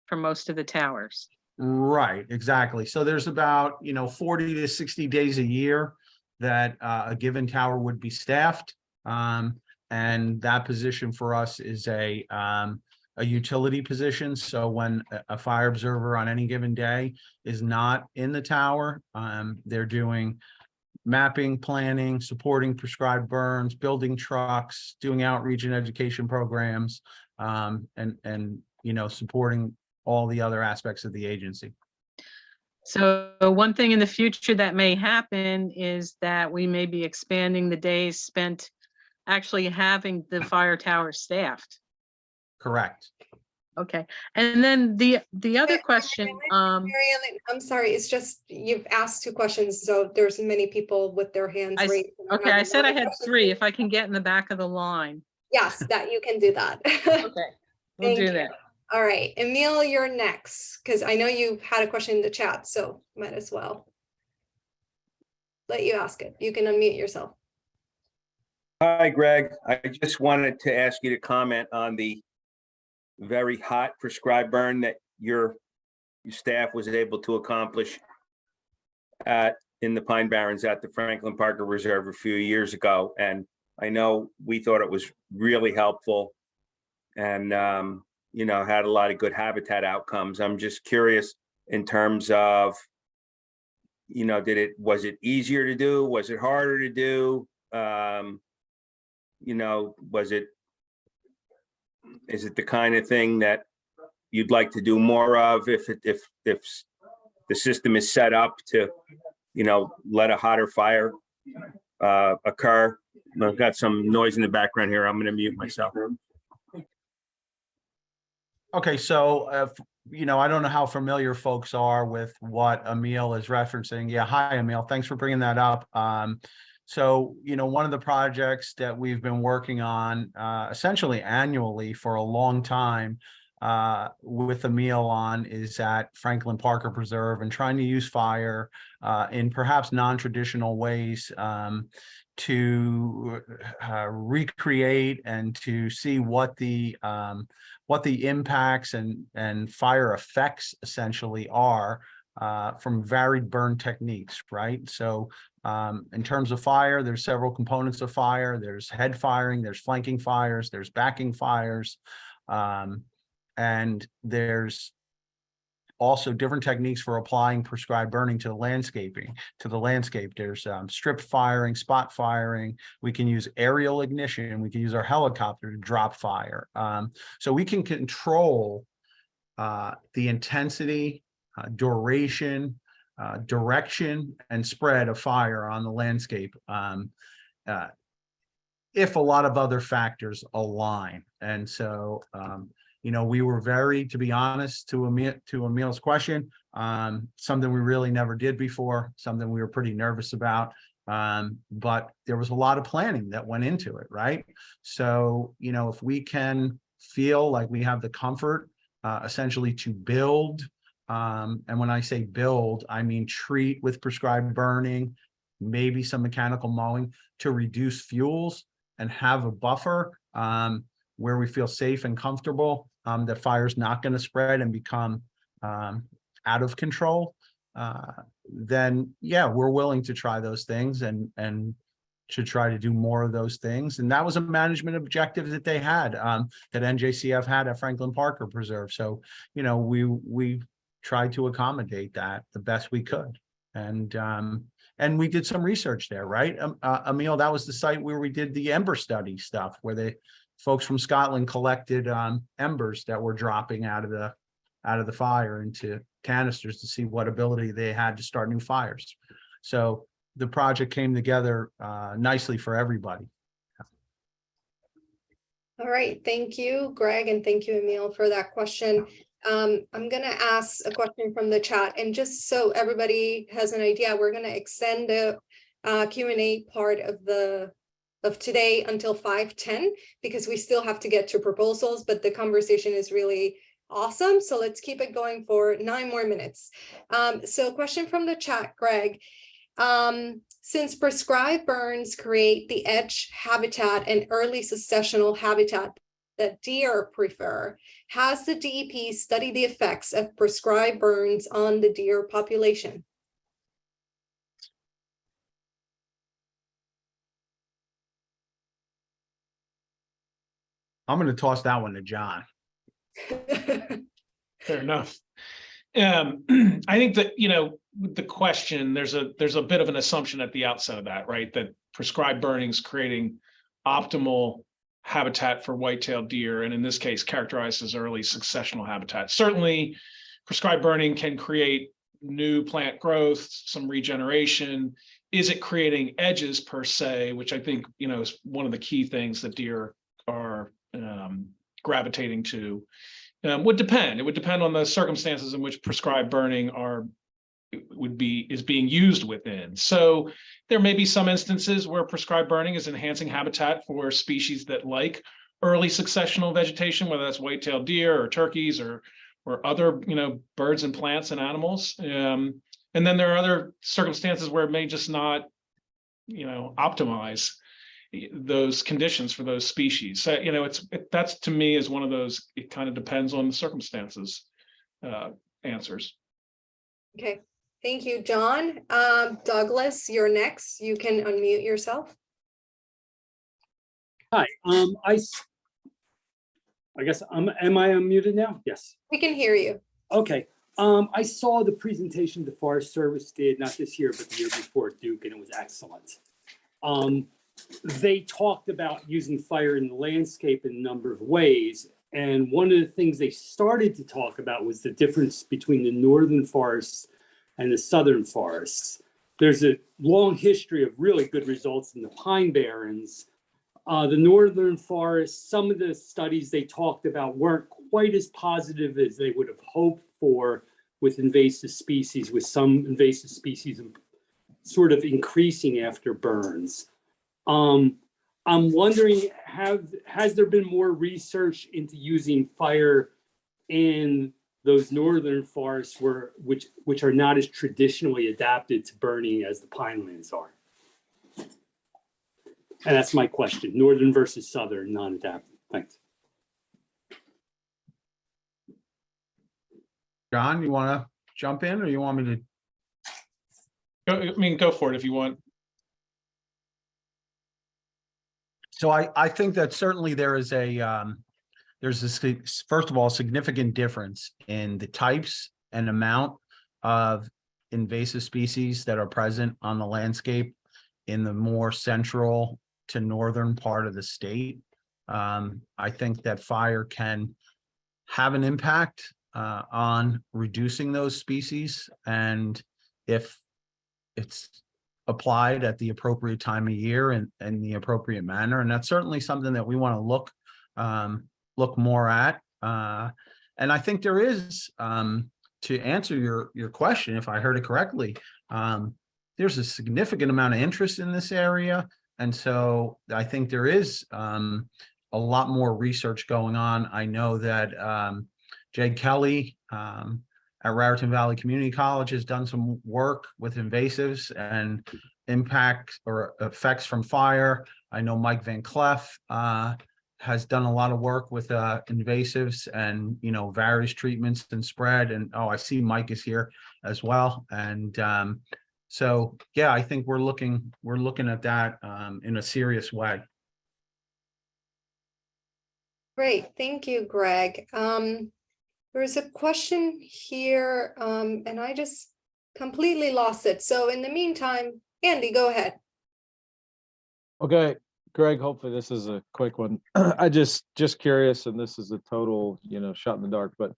For most of the towers. Right, exactly. So there's about 40 to 60 days a year that a given tower would be staffed, and that position for us is a utility position. So when a fire observer on any given day is not in the tower, they're doing mapping, planning, supporting prescribed burns, building trucks, doing outreach and education programs, and supporting all the other aspects of the agency. So one thing in the future that may happen is that we may be expanding the days spent actually having the fire tower staffed. Correct. Okay, and then the other question, Mary Ellen, I'm sorry, it's just you've asked two questions, so there's many people with their hands raised. okay, I said I had three. If I can get in the back of the line. Yes, that you can do that. Okay, we'll do that. All right, Emil, you're next, because I know you had a question in the chat, so might as well let you ask it. You can unmute yourself. Hi, Greg. I just wanted to ask you to comment on the very hot prescribed burn that your staff was able to accomplish in the Pine Barrens at the Franklin Parker Reserve a few years ago. And I know we thought it was really helpful and, had a lot of good habitat outcomes. I'm just curious in terms of, was it easier to do? Was it harder to do? Is it the kind of thing that you'd like to do more of if the system is set up to, let a hotter fire occur? I've got some noise in the background here. I'm going to mute myself. Okay, so I don't know how familiar folks are with what Emil is referencing. Yeah, hi Emil, thanks for bringing that up. So, one of the projects that we've been working on essentially annually for a long time with Emil on is at Franklin Parker Preserve, and trying to use fire in perhaps non-traditional ways to recreate and to see what the impacts and fire effects essentially are from varied burn techniques, right? So in terms of fire, there's several components of fire. There's head firing, there's flanking fires, there's backing fires, and there's also different techniques for applying prescribed burning to the landscape. There's strip firing, spot firing. We can use aerial ignition. We can use our helicopter to drop fire. So we can control the intensity, duration, direction, and spread of fire on the landscape if a lot of other factors align. And so, we were very, to be honest, to Emil's question, something we really never did before, something we were pretty nervous about. But there was a lot of planning that went into it, right? So, if we can feel like we have the comfort essentially to build, and when I say build, I mean treat with prescribed burning, maybe some mechanical mowing to reduce fuels and have a buffer where we feel safe and comfortable that fire's not going to spread and become out of control, then yeah, we're willing to try those things and to try to do more of those things. And that was a management objective that they had, that NJCF had at Franklin Parker Preserve. So, we tried to accommodate that the best we could. And we did some research there, right? Emil, that was the site where we did the ember study stuff, where the folks from Scotland collected embers that were dropping out of the fire into canisters to see what ability they had to start new fires. So the project came together nicely for everybody. All right, thank you, Greg, and thank you, Emil, for that question. I'm going to ask a question from the chat, and just so everybody has an idea, we're going to extend the Q&A part of today until 5:10 because we still have to get to proposals, but the conversation is really awesome. So let's keep it going for 9 more minutes. So question from the chat, Greg. Since prescribed burns create the edge habitat and early successional habitat that deer prefer, has the DEP studied the effects of prescribed burns on the deer population? I'm going to toss that one to John. Fair enough. I think that, with the question, there's a bit of an assumption at the outset of that, right? That prescribed burning is creating optimal habitat for white-tailed deer, and in this case, characterized as early successional habitat. Certainly, prescribed burning can create new plant growth, some regeneration. Is it creating edges per se, which I think, is one of the key things that deer are gravitating to? Would depend. It would depend on the circumstances in which prescribed burning is being used within. So there may be some instances where prescribed burning is enhancing habitat for species that like early successional vegetation, whether that's white-tailed deer or turkeys or other birds and plants and animals. And then there are other circumstances where it may just not optimize those conditions for those species. So that's to me is one of those, it kind of depends on the circumstances answers. Okay, thank you, John. Douglas, you're next. You can unmute yourself. Hi, I guess am I unmuted now? Yes. We can hear you. Okay. I saw the presentation the Forest Service did, not this year, but the year before at Duke, and it was excellent. They talked about using fire in the landscape in a number of ways. And one of the things they started to talk about was the difference between the northern forests and the southern forests. There's a long history of really good results in the pine barrens. The northern forests, some of the studies they talked about weren't quite as positive as they would have hoped for with invasive species, with some invasive species sort of increasing after burns. I'm wondering, has there been more research into using fire in those northern forests which are not as traditionally adapted to burning as the pinelands are? And that's my question, northern versus southern, non-adapted. Thanks. John, you want to jump in, or you want me to? Go for it if you want. So I think that certainly there is there's this, first of all, significant difference in the types and amount of invasive species that are present on the landscape in the more central to northern part of the state. I think that fire can have an impact on reducing those species, and if it's applied at the appropriate time of year and the appropriate manner, and that's certainly something that we want to look more at. And I think there is, to answer your question, if I heard it correctly, there's a significant amount of interest in this area. And so I think there is a lot more research going on. I know that Jay Kelly at Raritan Valley Community College has done some work with invasives and impact or effects from fire. I know Mike Van Cleef has done a lot of work with invasives and, you know, various treatments and spread. And I see Mike is here as well. And so, yeah, I think we're looking at that in a serious way. Great, thank you, Greg. There's a question here, and I just completely lost it. So in the meantime, Andy, go ahead. Okay, Greg, hopefully this is a quick one. I just curious, and this is a total, shot in the dark, but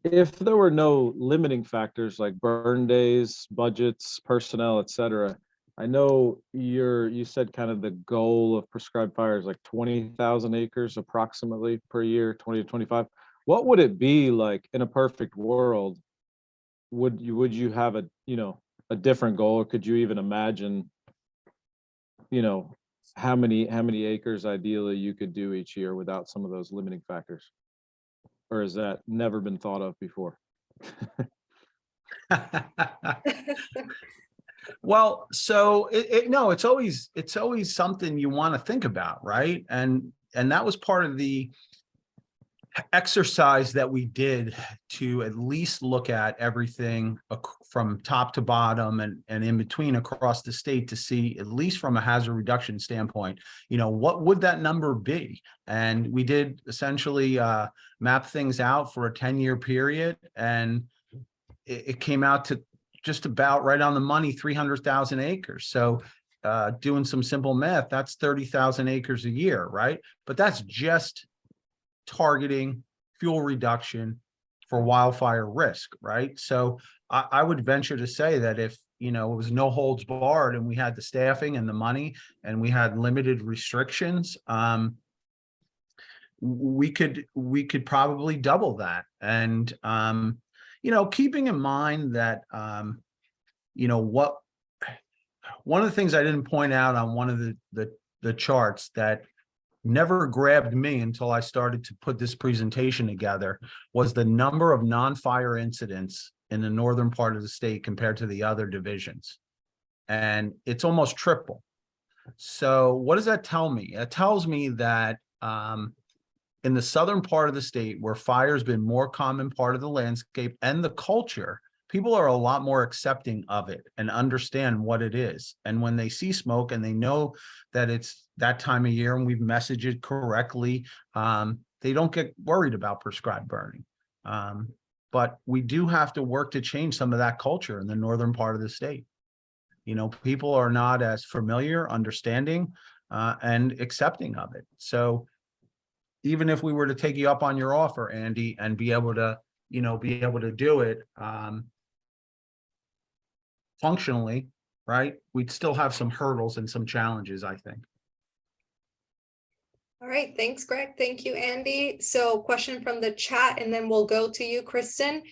if there were no limiting factors like burn days, budgets, personnel, et cetera, I know you said kind of the goal of prescribed fire is like 20,000 acres approximately per year, 20 to 25. What would it be like in a perfect world? Would you have a different goal, or could you even imagine, how many acres ideally you could do each year without some of those limiting factors? Or has that never been thought of before? Well, so it's always something you want to think about, right? And that was part of the exercise that we did to at least look at everything from top to bottom and in between across the state to see, at least from a hazard reduction standpoint, what would that number be? And we did essentially map things out for a 10-year period, and it came out to just about right on the money, 300,000 acres. So doing some simple math, that's 30,000 acres a year, right? But that's just targeting fuel reduction for wildfire risk, right? So I would venture to say that if it was no holds barred and we had the staffing and the money and we had limited restrictions, we could probably double that. And keeping in mind that one of the things I didn't point out on one of the charts that never grabbed me until I started to put this presentation together was the number of non-fire incidents in the northern part of the state compared to the other divisions. And it's almost triple. So what does that tell me? It tells me that in the southern part of the state, where fire has been more common part of the landscape and the culture, people are a lot more accepting of it and understand what it is. And when they see smoke and they know that it's that time of year and we've messaged it correctly, they don't get worried about prescribed burning. But we do have to work to change some of that culture in the northern part of the state. People are not as familiar, understanding, and accepting of it. So even if we were to take you up on your offer, Andy, and be able to do it functionally, right, we'd still have some hurdles and some challenges, I think. All right, thanks, Greg. Thank you, Andy. So question from the chat, and then we'll go to you, Kristen.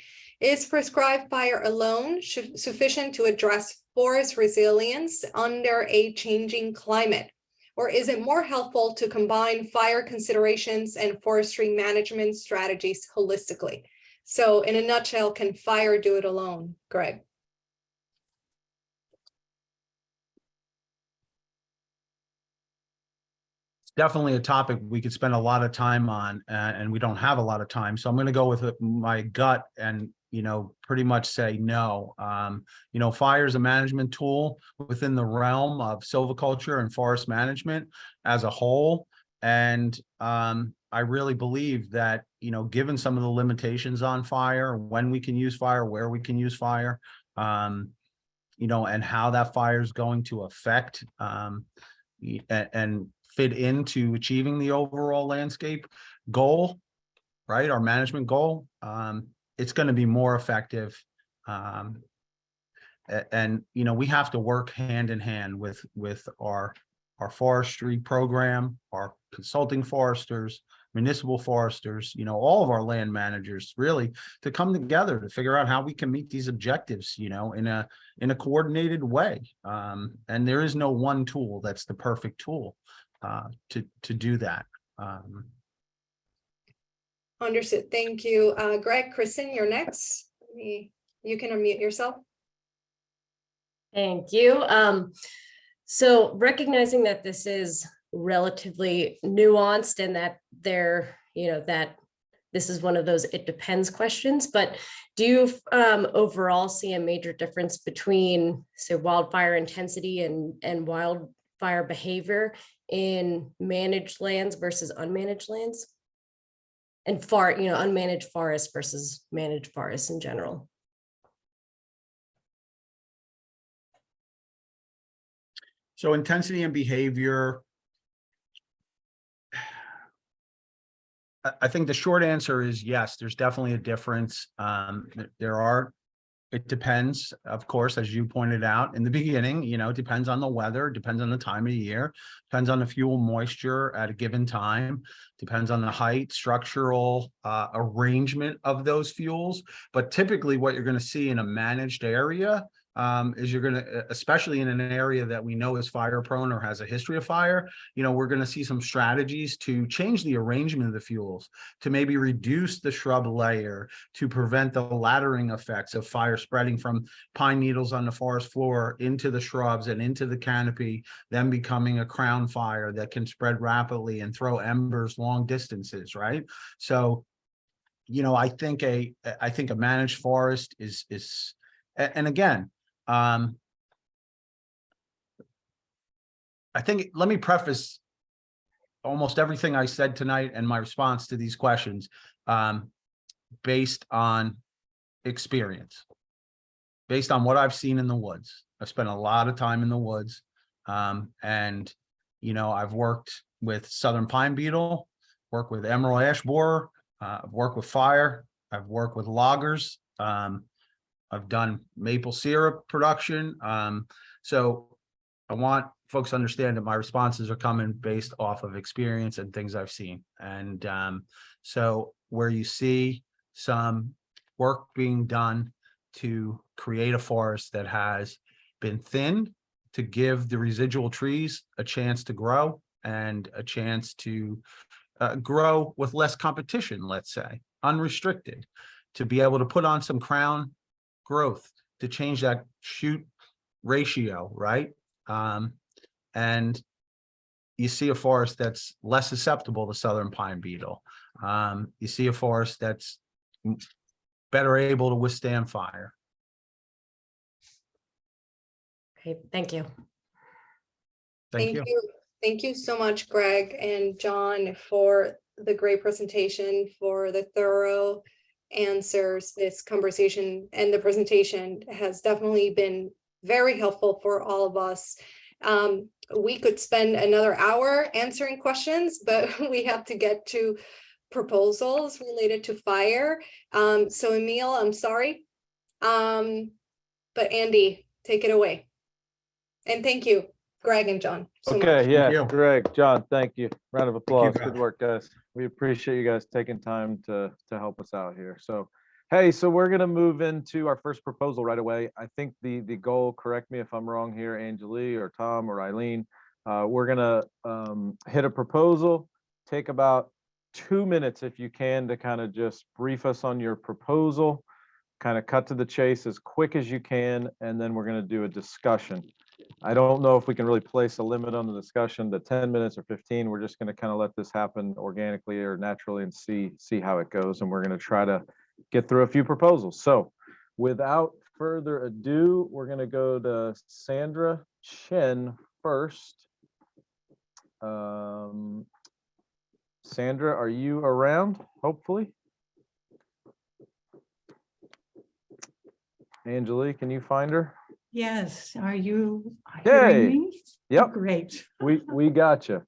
Is prescribed fire alone sufficient to address forest resilience under a changing climate? Or is it more helpful to combine fire considerations and forestry management strategies holistically? So in a nutshell, can fire do it alone, Greg? Definitely a topic we could spend a lot of time on, and we don't have a lot of time. So I'm going to go with my gut and pretty much say no. Fire is a management tool within the realm of silviculture and forest management as a whole. And I really believe that, given some of the limitations on fire, when we can use fire, where we can use fire, and how that fire is going to affect and fit into achieving the overall landscape goal, right? Our management goal, it's going to be more effective. And we have to work hand in hand with our forestry program, our consulting foresters, municipal foresters, all of our land managers, really, to come together to figure out how we can meet these objectives, in a coordinated way. And there is no one tool that's the perfect tool to do that. Understood. Thank you. Greg, Kristen, you're next. You can unmute yourself. Thank you. So recognizing that this is relatively nuanced and that that this is one of those it depends questions, but do you overall see a major difference between, say, wildfire intensity and wildfire behavior in managed lands versus unmanaged lands? And unmanaged forests versus managed forests in general? So intensity and behavior, I think the short answer is yes, there's definitely a difference. It depends, of course, as you pointed out in the beginning, it depends on the weather, depends on the time of year, depends on the fuel moisture at a given time, depends on the height, structural arrangement of those fuels. But typically what you're going to see in a managed area is you're going to, especially in an area that we know is fire prone or has a history of fire, we're going to see some strategies to change the arrangement of the fuels, to maybe reduce the shrub layer, to prevent the laddering effects of fire spreading from pine needles on the forest floor into the shrubs and into the canopy, then becoming a crown fire that can spread rapidly and throw embers long distances, right? So, I think a managed forest is, and again, I think, let me preface almost everything I said tonight and my response to these questions based on experience, based on what I've seen in the woods. I've spent a lot of time in the woods, and I've worked with southern pine beetle, worked with emerald ash borer, I've worked with fire, I've worked with loggers, I've done maple syrup production. So I want folks to understand that my responses are coming based off of experience and things I've seen. And so where you see some work being done to create a forest that has been thinned to give the residual trees a chance to grow and a chance to grow with less competition, let's say, unrestricted, to be able to put on some crown growth, to change that shoot ratio, right? And you see a forest that's less susceptible to southern pine beetle. You see a forest that's better able to withstand fire. Okay, thank you. Thank you. Thank you so much, Greg and John, for the great presentation, for the thorough answers. This conversation and the presentation has definitely been very helpful for all of us. We could spend another hour answering questions, but we have to get to proposals related to fire. So Emil, I'm sorry. But Andy, take it away. And thank you, Greg and John. So Okay, much. yeah, you. Greg, John, thank you. Round of applause. Greg. Good work, guys. We appreciate you guys taking time to help us out here. So, hey, so we're gonna move into our first proposal right away. I think the goal, correct me if I'm wrong here, Anjali or Tom or Eileen, we're gonna hit a proposal, take about 2 minutes if you can to kind of just brief us on your proposal, kind of cut to the chase as quick as you can, and then we're gonna do a discussion. I don't know if we can really place a limit on the discussion to 10 minutes or 15. We're just going to kind of let this happen organically or naturally and see how it goes. And we're going to try to get through a few proposals. So without further ado, we're going to go to Sandra Chen first. Sandra, are you around? Hopefully. Angelique, can you find her? Yes, are you Hey. hearing me? Yep, Great, we got you.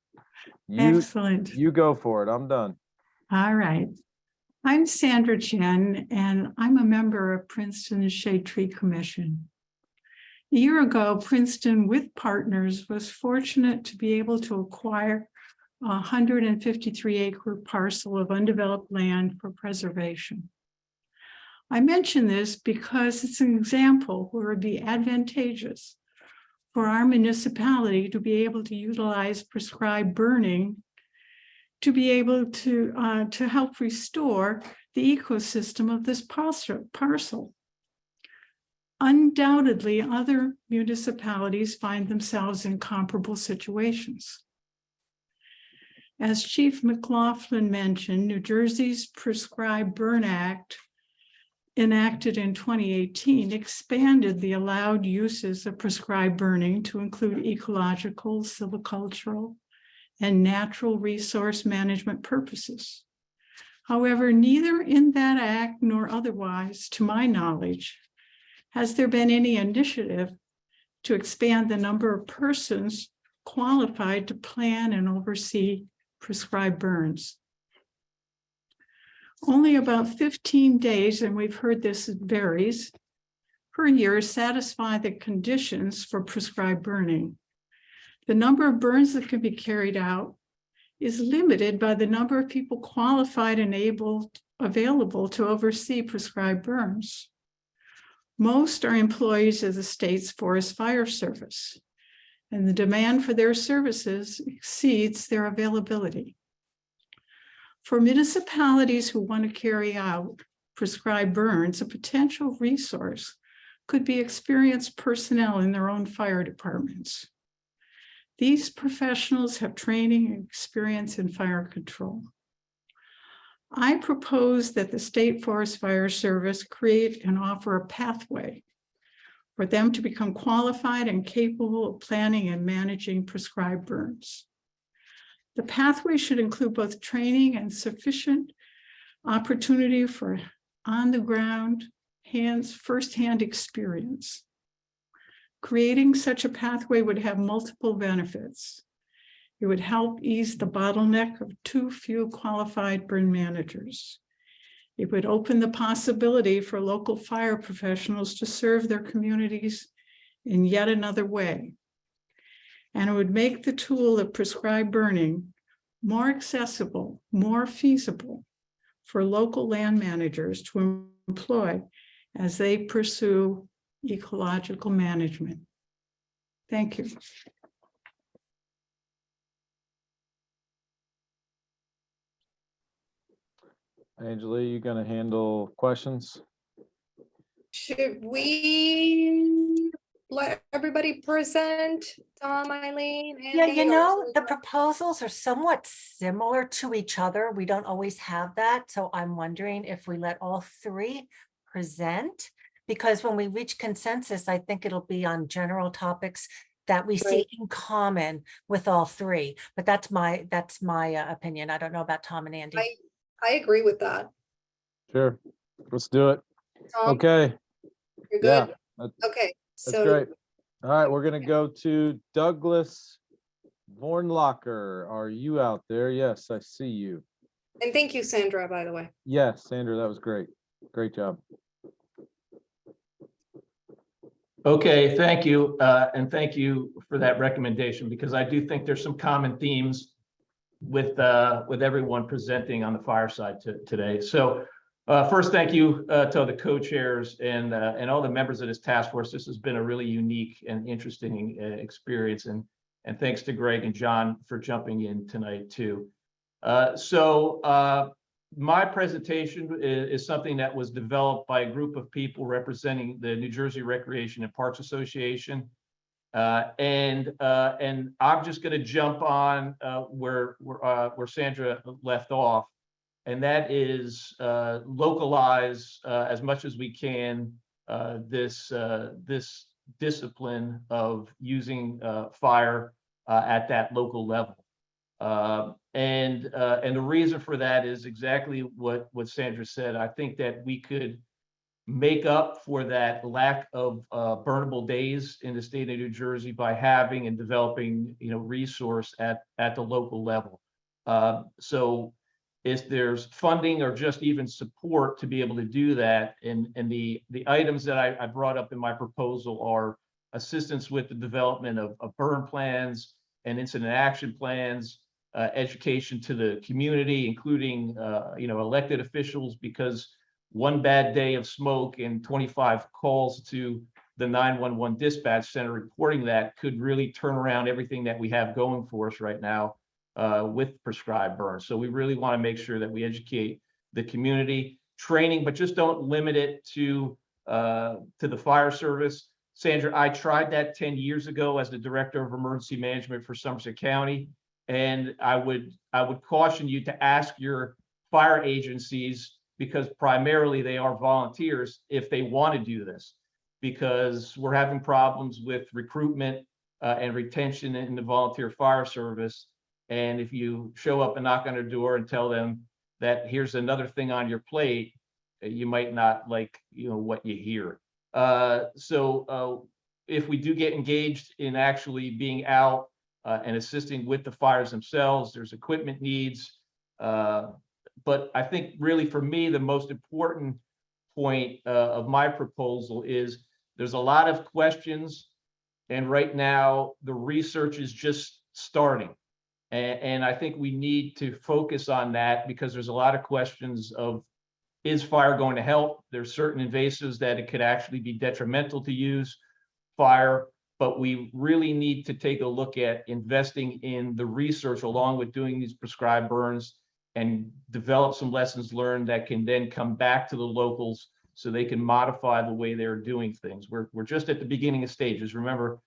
excellent. You go for it. I'm done. All right. I'm Sandra Chen, and I'm a member of Princeton's Shade Tree Commission. A year ago, Princeton with partners was fortunate to be able to acquire a 153-acre parcel of undeveloped land for preservation. I mention this because it's an example where it would be advantageous for our municipality to be able to utilize prescribed burning to be able to help restore the ecosystem of this parcel. Undoubtedly, other municipalities find themselves in comparable situations. As Chief McLaughlin mentioned, New Jersey's Prescribed Burn Act, enacted in 2018, expanded the allowed uses of prescribed burning to include ecological, silvicultural, and natural resource management purposes. However, neither in that act nor otherwise, to my knowledge, has there been any initiative to expand the number of persons qualified to plan and oversee prescribed burns. Only about 15 days, and we've heard this varies, per year satisfy the conditions for prescribed burning. The number of burns that can be carried out is limited by the number of people qualified and available to oversee prescribed burns. Most are employees of the state's Forest Fire Service, and the demand for their services exceeds their availability. For municipalities who want to carry out prescribed burns, a potential resource could be experienced personnel in their own fire departments. These professionals have training and experience in fire control. I propose that the State Forest Fire Service create and offer a pathway for them to become qualified and capable of planning and managing prescribed burns. The pathway should include both training and sufficient opportunity for on-the-ground, firsthand experience. Creating such a pathway would have multiple benefits. It would help ease the bottleneck of too few qualified burn managers. It would open the possibility for local fire professionals to serve their communities in yet another way. And it would make the tool of prescribed burning more accessible, more feasible for local land managers to employ as they pursue ecological management. Thank you. Angela, you gonna handle questions? Should we let everybody present? Tom, Eileen, Yeah, Andy, you or know, should the we- proposals are somewhat similar to each other. We don't always have that. So I'm wondering if we let all three present, because when we reach consensus, I think it'll be on general topics that we see Right. in common with all three. But that's my opinion. I don't know about Tom and Andy. I agree with that. Sure, let's do it. Tom, Okay, you're yeah, good? that's Okay, so great. All right, we're gonna go to Douglas Vornlocker. Are you out there? Yes, I see you. and thank you, Sandra, by the way. Yes, Sandra, that was great. Great job. Okay, thank you. And thank you for that recommendation, because I do think there's some common themes with everyone presenting on the fireside today. So first, thank you to the co-chairs and all the members of this task force. This has been a really unique and interesting experience. And thanks to Greg and John for jumping in tonight too. My presentation is something that was developed by a group of people representing the New Jersey Recreation and Parks Association. And I'm just going to jump on where Sandra left off. and that is localize as much as we can this discipline of using fire at that local level. And the reason for that is exactly what Sandra said. I think that we could make up for that lack of burnable days in the state of New Jersey by having and developing, resource at the local level. So if there's funding or just even support to be able to do that, and the items that I brought up in my proposal are assistance with the development of burn plans and incident action plans, education to the community, including elected officials, because one bad day of smoke and 25 calls to the 911 dispatch center reporting that could really turn around everything that we have going for us right now with prescribed burns. So we really want to make sure that we educate the community, training, but just don't limit it to the fire service. Sandra, I tried that 10 years ago as the director of emergency management for Somerset County, and I would caution you to ask your fire agencies, because primarily they are volunteers, if they want to do this, because we're having problems with recruitment and retention in the volunteer fire service. And if you show up and knock on their door and tell them that here's another thing on your plate, you might not like what you hear. So if we do get engaged in actually being out and assisting with the fires themselves, there's equipment needs. But I think really for me, the most important point of my proposal is there's a lot of questions, and right now the research is just starting. And I think we need to focus on that, because there's a lot of questions of, is fire going to help? There's certain invasives that it could actually be detrimental to use fire, but we really need to take a look at investing in the research along with doing these prescribed burns and develop some lessons learned that can then come back to the locals so they can modify the way they're doing things. We're just at the beginning of stages. Remember,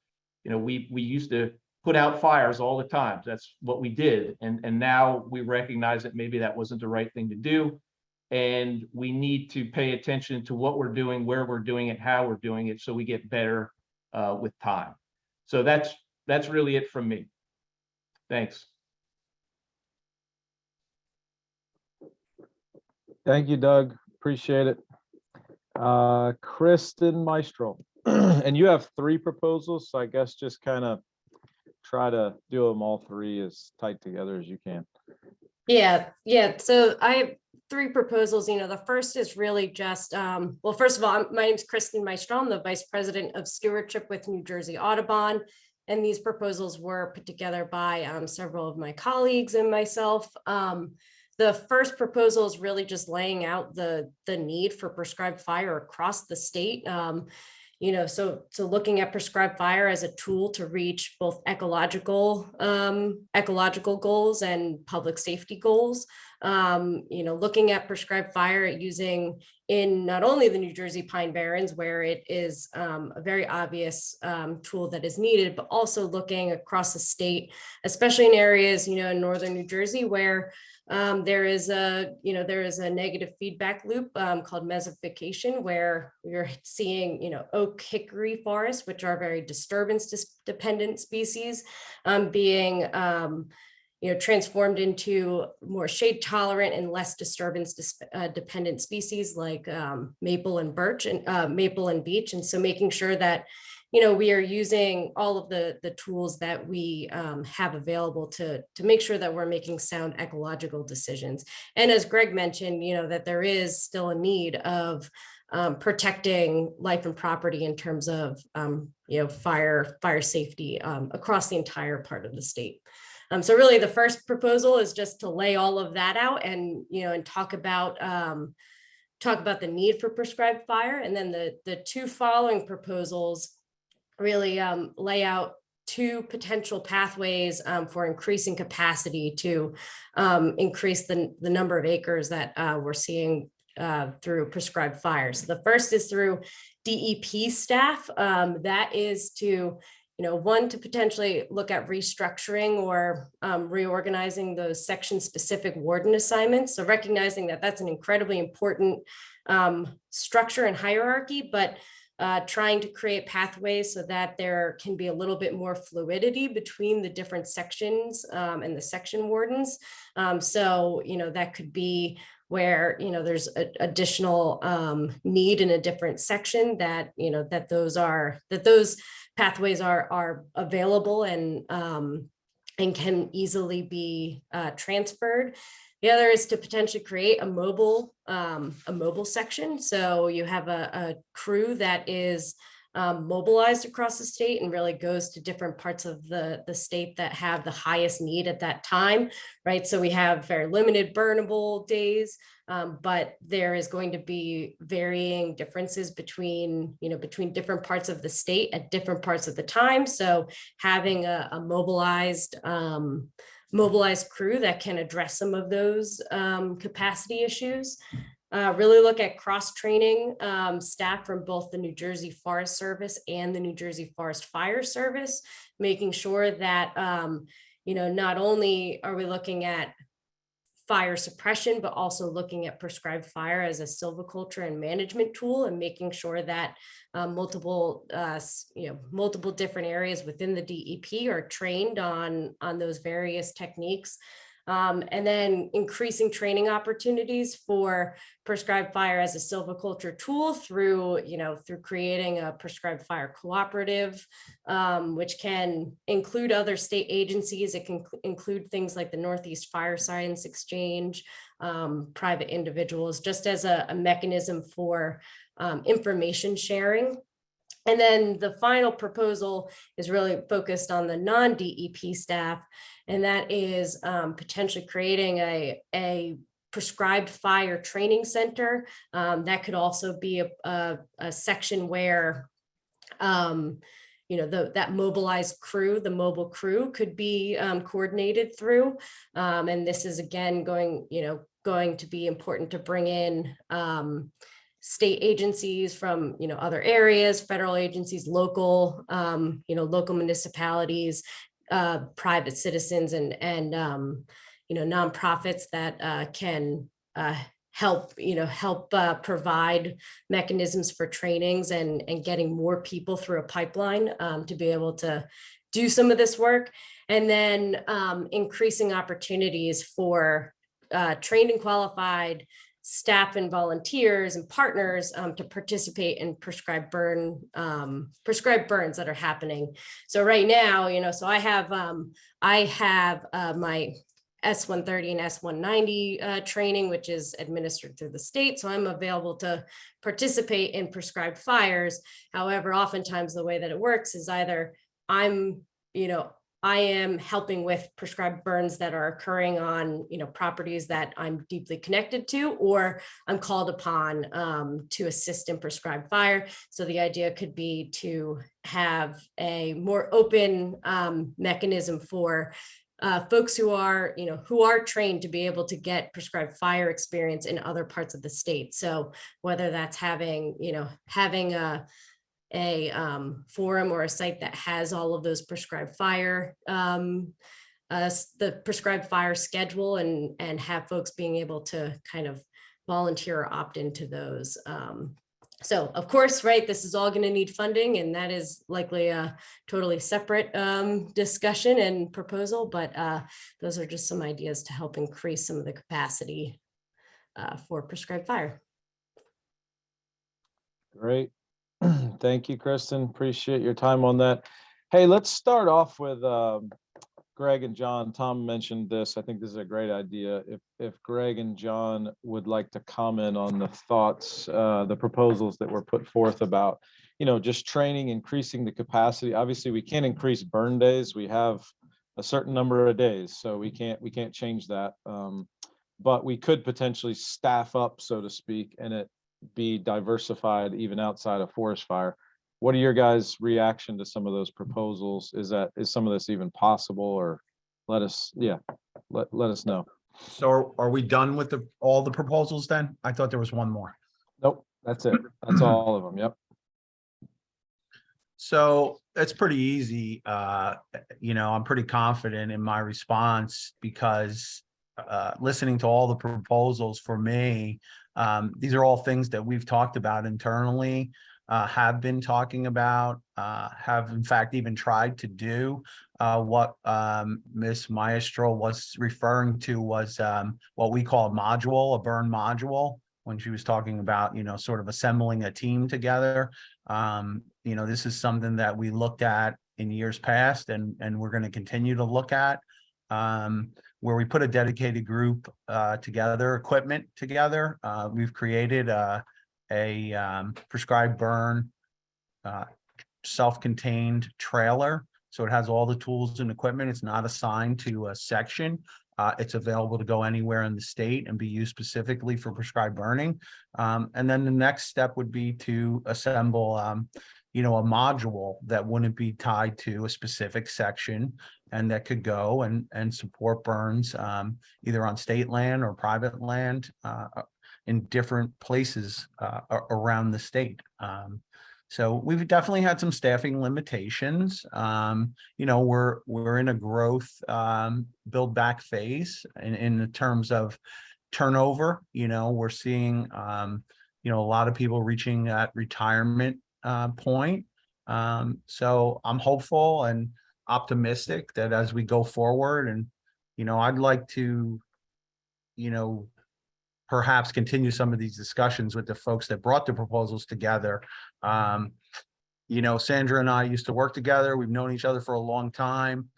we used to put out fires all the time. That's what we did. And now we recognize that maybe that wasn't the right thing to do. And we need to pay attention to what we're doing, where we're doing it, how we're doing it, so we get better with time. So that's really it from me. Thanks. Thank you, Doug. Appreciate it. Kristen Maestro, and you have 3 proposals, so I guess just kind of try to do them all 3 as tight together as you can. Yeah. So I have 3 proposals. The first is really just, well, first of all, my name is Kristen Maestro. I'm the Vice President of Stewardship with New Jersey Audubon. And these proposals were put together by several of my colleagues and myself. The first proposal is really just laying out the need for prescribed fire across the state. So looking at prescribed fire as a tool to reach both ecological goals and public safety goals. Looking at prescribed fire using in not only the New Jersey Pine Barrens, where it is a very obvious tool that is needed, but also looking across the state, especially in areas, in northern New Jersey, where there is a negative feedback loop called mesophication, where we're seeing, oak hickory forests, which are very disturbance dependent species, being transformed into more shade tolerant and less disturbance dependent species like maple and birch and maple and beech. And so making sure that we are using all of the tools that we have available to make sure that we're making sound ecological decisions. And as Greg mentioned, that there is still a need of protecting life and property in terms of fire safety across the entire part of the state. So really the first proposal is just to lay all of that out and talk about the need for prescribed fire. And then the 2 following proposals really lay out 2 potential pathways for increasing capacity to increase the number of acres that we're seeing through prescribed fires. So the first is through DEP staff. That is to one, to potentially look at restructuring or reorganizing those section-specific warden assignments. So recognizing that that's an incredibly important structure and hierarchy, but trying to create pathways so that there can be a little bit more fluidity between the different sections and the section wardens. So, that could be where, there's additional need in a different section that, that those pathways are available and can easily be transferred. The other is to potentially create a mobile section. So you have a crew that is mobilized across the state and really goes to different parts of the state that have the highest need at that time, right? So we have very limited burnable days, but there is going to be varying differences between different parts of the state at different parts of the time. So having a mobilized crew that can address some of those capacity issues. Really look at cross-training staff from both the New Jersey Forest Service and the New Jersey Forest Fire Service, making sure that, not only are we looking at fire suppression, but also looking at prescribed fire as a silviculture and management tool, and making sure that multiple different areas within the DEP are trained on those various techniques. And then increasing training opportunities for prescribed fire as a silviculture tool through creating a prescribed fire cooperative, which can include other state agencies. It can include things like the Northeast Fire Science Exchange, private individuals, just as a mechanism for information sharing. And then the final proposal is really focused on the non-DEP staff, and that is potentially creating a prescribed fire training center. That could also be a section where that mobilized crew, the mobile crew, could be coordinated through. And this is again going to be important to bring in state agencies from other areas, federal agencies, local municipalities, private citizens, and nonprofits that can help provide mechanisms for trainings and getting more people through a pipeline to be able to do some of this work, and then increasing opportunities for trained and qualified staff and volunteers and partners to participate in prescribed burns that are happening. So right now, so I have my S-130 and S-190 training, which is administered through the state. So I'm available to participate in prescribed fires. However, oftentimes the way that it works is either I am helping with prescribed burns that are occurring on, properties that I'm deeply connected to, or I'm called upon to assist in prescribed fire. So the idea could be to have a more open mechanism for folks who are trained to be able to get prescribed fire experience in other parts of the state. So whether that's having a forum or a site that has all of those prescribed fire, the prescribed fire schedule, and have folks being able to kind of volunteer or opt into those. So of course, right, this is all going to need funding, and that is likely a totally separate discussion and proposal, but those are just some ideas to help increase some of the capacity for prescribed fire. Great. Thank you, Kristen. Appreciate your time on that. Hey, let's start off with Greg and John. Tom mentioned this. I think this is a great idea. If Greg and John would like to comment on the thoughts, the proposals that were put forth about, just training, increasing the capacity. Obviously, we can't increase burn days. We have a certain number of days, so we can't change that. But we could potentially staff up, so to speak, and it be diversified even outside of forest fire. What are your guys' reaction to some of those proposals? Is some of this even possible, or let us know. So are we done with all the proposals then? I thought there was one more. Nope, that's it. That's all of them. Yep. So it's pretty easy. I'm pretty confident in my response because listening to all the proposals for me, these are all things that we've talked about internally, have been talking about, have in fact even tried to do. What Ms. Maestro was referring to was what we call a module, a burn module, when she was talking about, sort of assembling a team together. This is something that we looked at in years past and we're going to continue to look at, where we put a dedicated group together, equipment together. We've created a prescribed burn self-contained trailer. So it has all the tools and equipment. It's not assigned to a section. It's available to go anywhere in the state and be used specifically for prescribed burning. And then the next step would be to assemble, a module that wouldn't be tied to a specific section and that could go and support burns either on state land or private land in different places around the state. So we've definitely had some staffing limitations. We're in a growth build back phase in the terms of turnover. We're seeing a lot of people reaching that retirement point. So I'm hopeful and optimistic that as we go forward, and I'd like to perhaps continue some of these discussions with the folks that brought the proposals together. Sandra and I used to work together. We've known each other for a long time.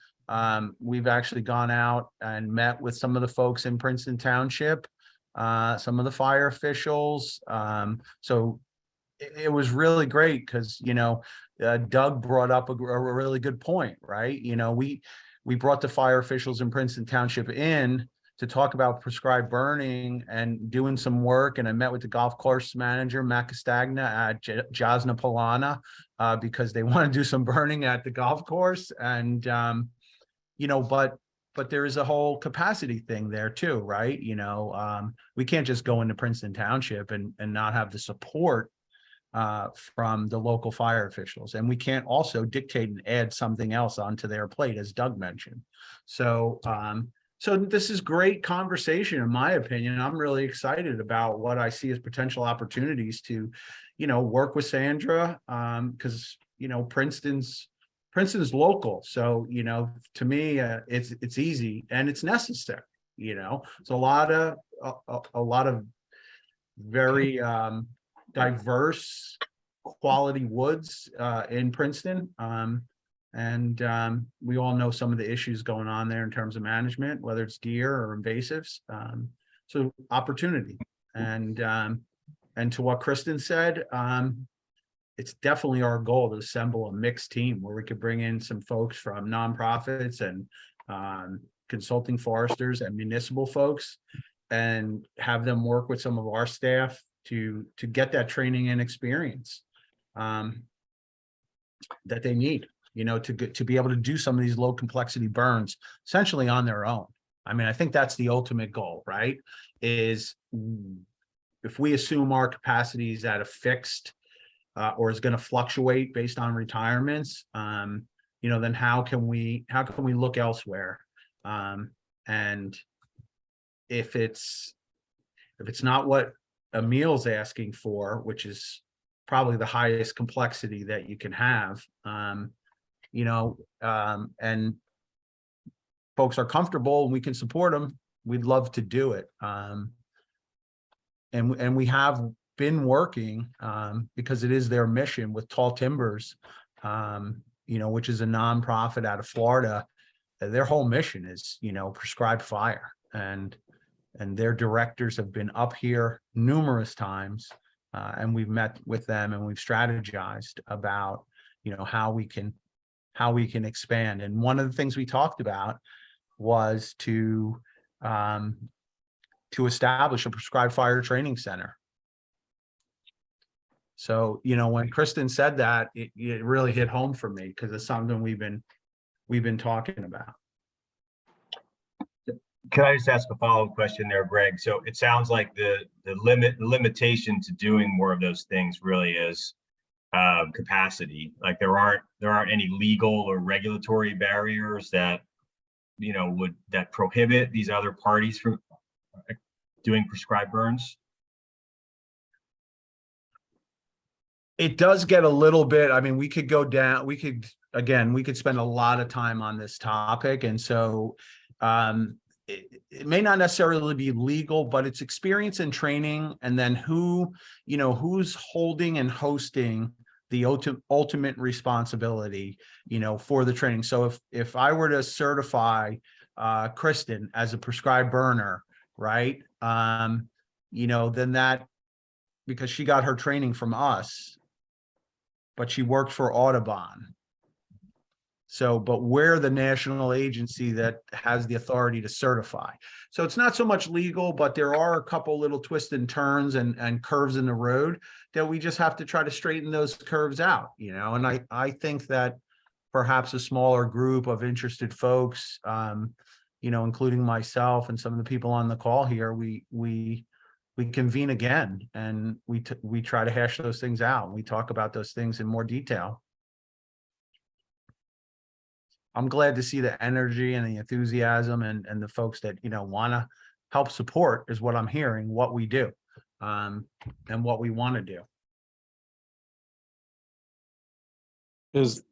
We've actually gone out and met with some of the folks in Princeton Township, some of the fire officials. So it was really great because, Doug brought up a really good point, right? We brought the fire officials in Princeton Township in to talk about prescribed burning and doing some work. And I met with the golf course manager, Matt Castagna at Jasna Polana, because they want to do some burning at the golf course. And, but there is a whole capacity thing there too, right? We can't just go into Princeton Township and not have the support from the local fire officials. And we can't also dictate and add something else onto their plate, as Doug mentioned. So, so this is great conversation, in my opinion. I'm really excited about what I see as potential opportunities to, work with Sandra, because, Princeton's local. So, to me, it's easy and it's necessary. It's a lot of very diverse quality woods in Princeton. And we all know some of the issues going on there in terms of management, whether it's deer or invasives. So opportunity. And to what Kristen said, it's definitely our goal to assemble a mixed team where we could bring in some folks from nonprofits and consulting foresters and municipal folks and have them work with some of our staff to get that training and experience that they need. To be able to do some of these low complexity burns essentially on their own. I mean, I think that's the ultimate goal, right? Is if we assume our capacity is at a fixed or is going to fluctuate based on retirements, then how can we look elsewhere? And if it's not what Emil's asking for, which is probably the highest complexity that you can have, and folks are comfortable and we can support them, we'd love to do it. And we have been working because it is their mission with Tall Timbers, which is a nonprofit out of Florida. Their whole mission is, prescribed fire, and their directors have been up here numerous times, and we've met with them and we've strategized about, how we can expand. And one of the things we talked about was to establish a prescribed fire training center. So, when Kristen said that, it really hit home for me because it's something we've been talking about. Can I just ask a follow-up question there, Greg? So it sounds like the limitation to doing more of those things really is capacity. Like there aren't any legal or regulatory barriers that that prohibit these other parties from doing prescribed burns. It does get a little bit, I mean, we could go down, we could spend a lot of time on this topic. And so it may not necessarily be legal, but it's experience and training. And then who's holding and hosting the ultimate responsibility, for the training. So if I were to certify Kristen as a prescribed burner, right? Then that, because she got her training from us, but she worked for Audubon. So, but we're the national agency that has the authority to certify. So it's not so much legal, but there are a couple little twists and turns and curves in the road that we just have to try to straighten those curves out, and I think that perhaps a smaller group of interested folks, including myself and some of the people on the call here, we convene again and we try to hash those things out. We talk about those things in more detail. I'm glad to see the energy and the enthusiasm and the folks that, want to help support is what I'm hearing, what we do, and what we want to do. Is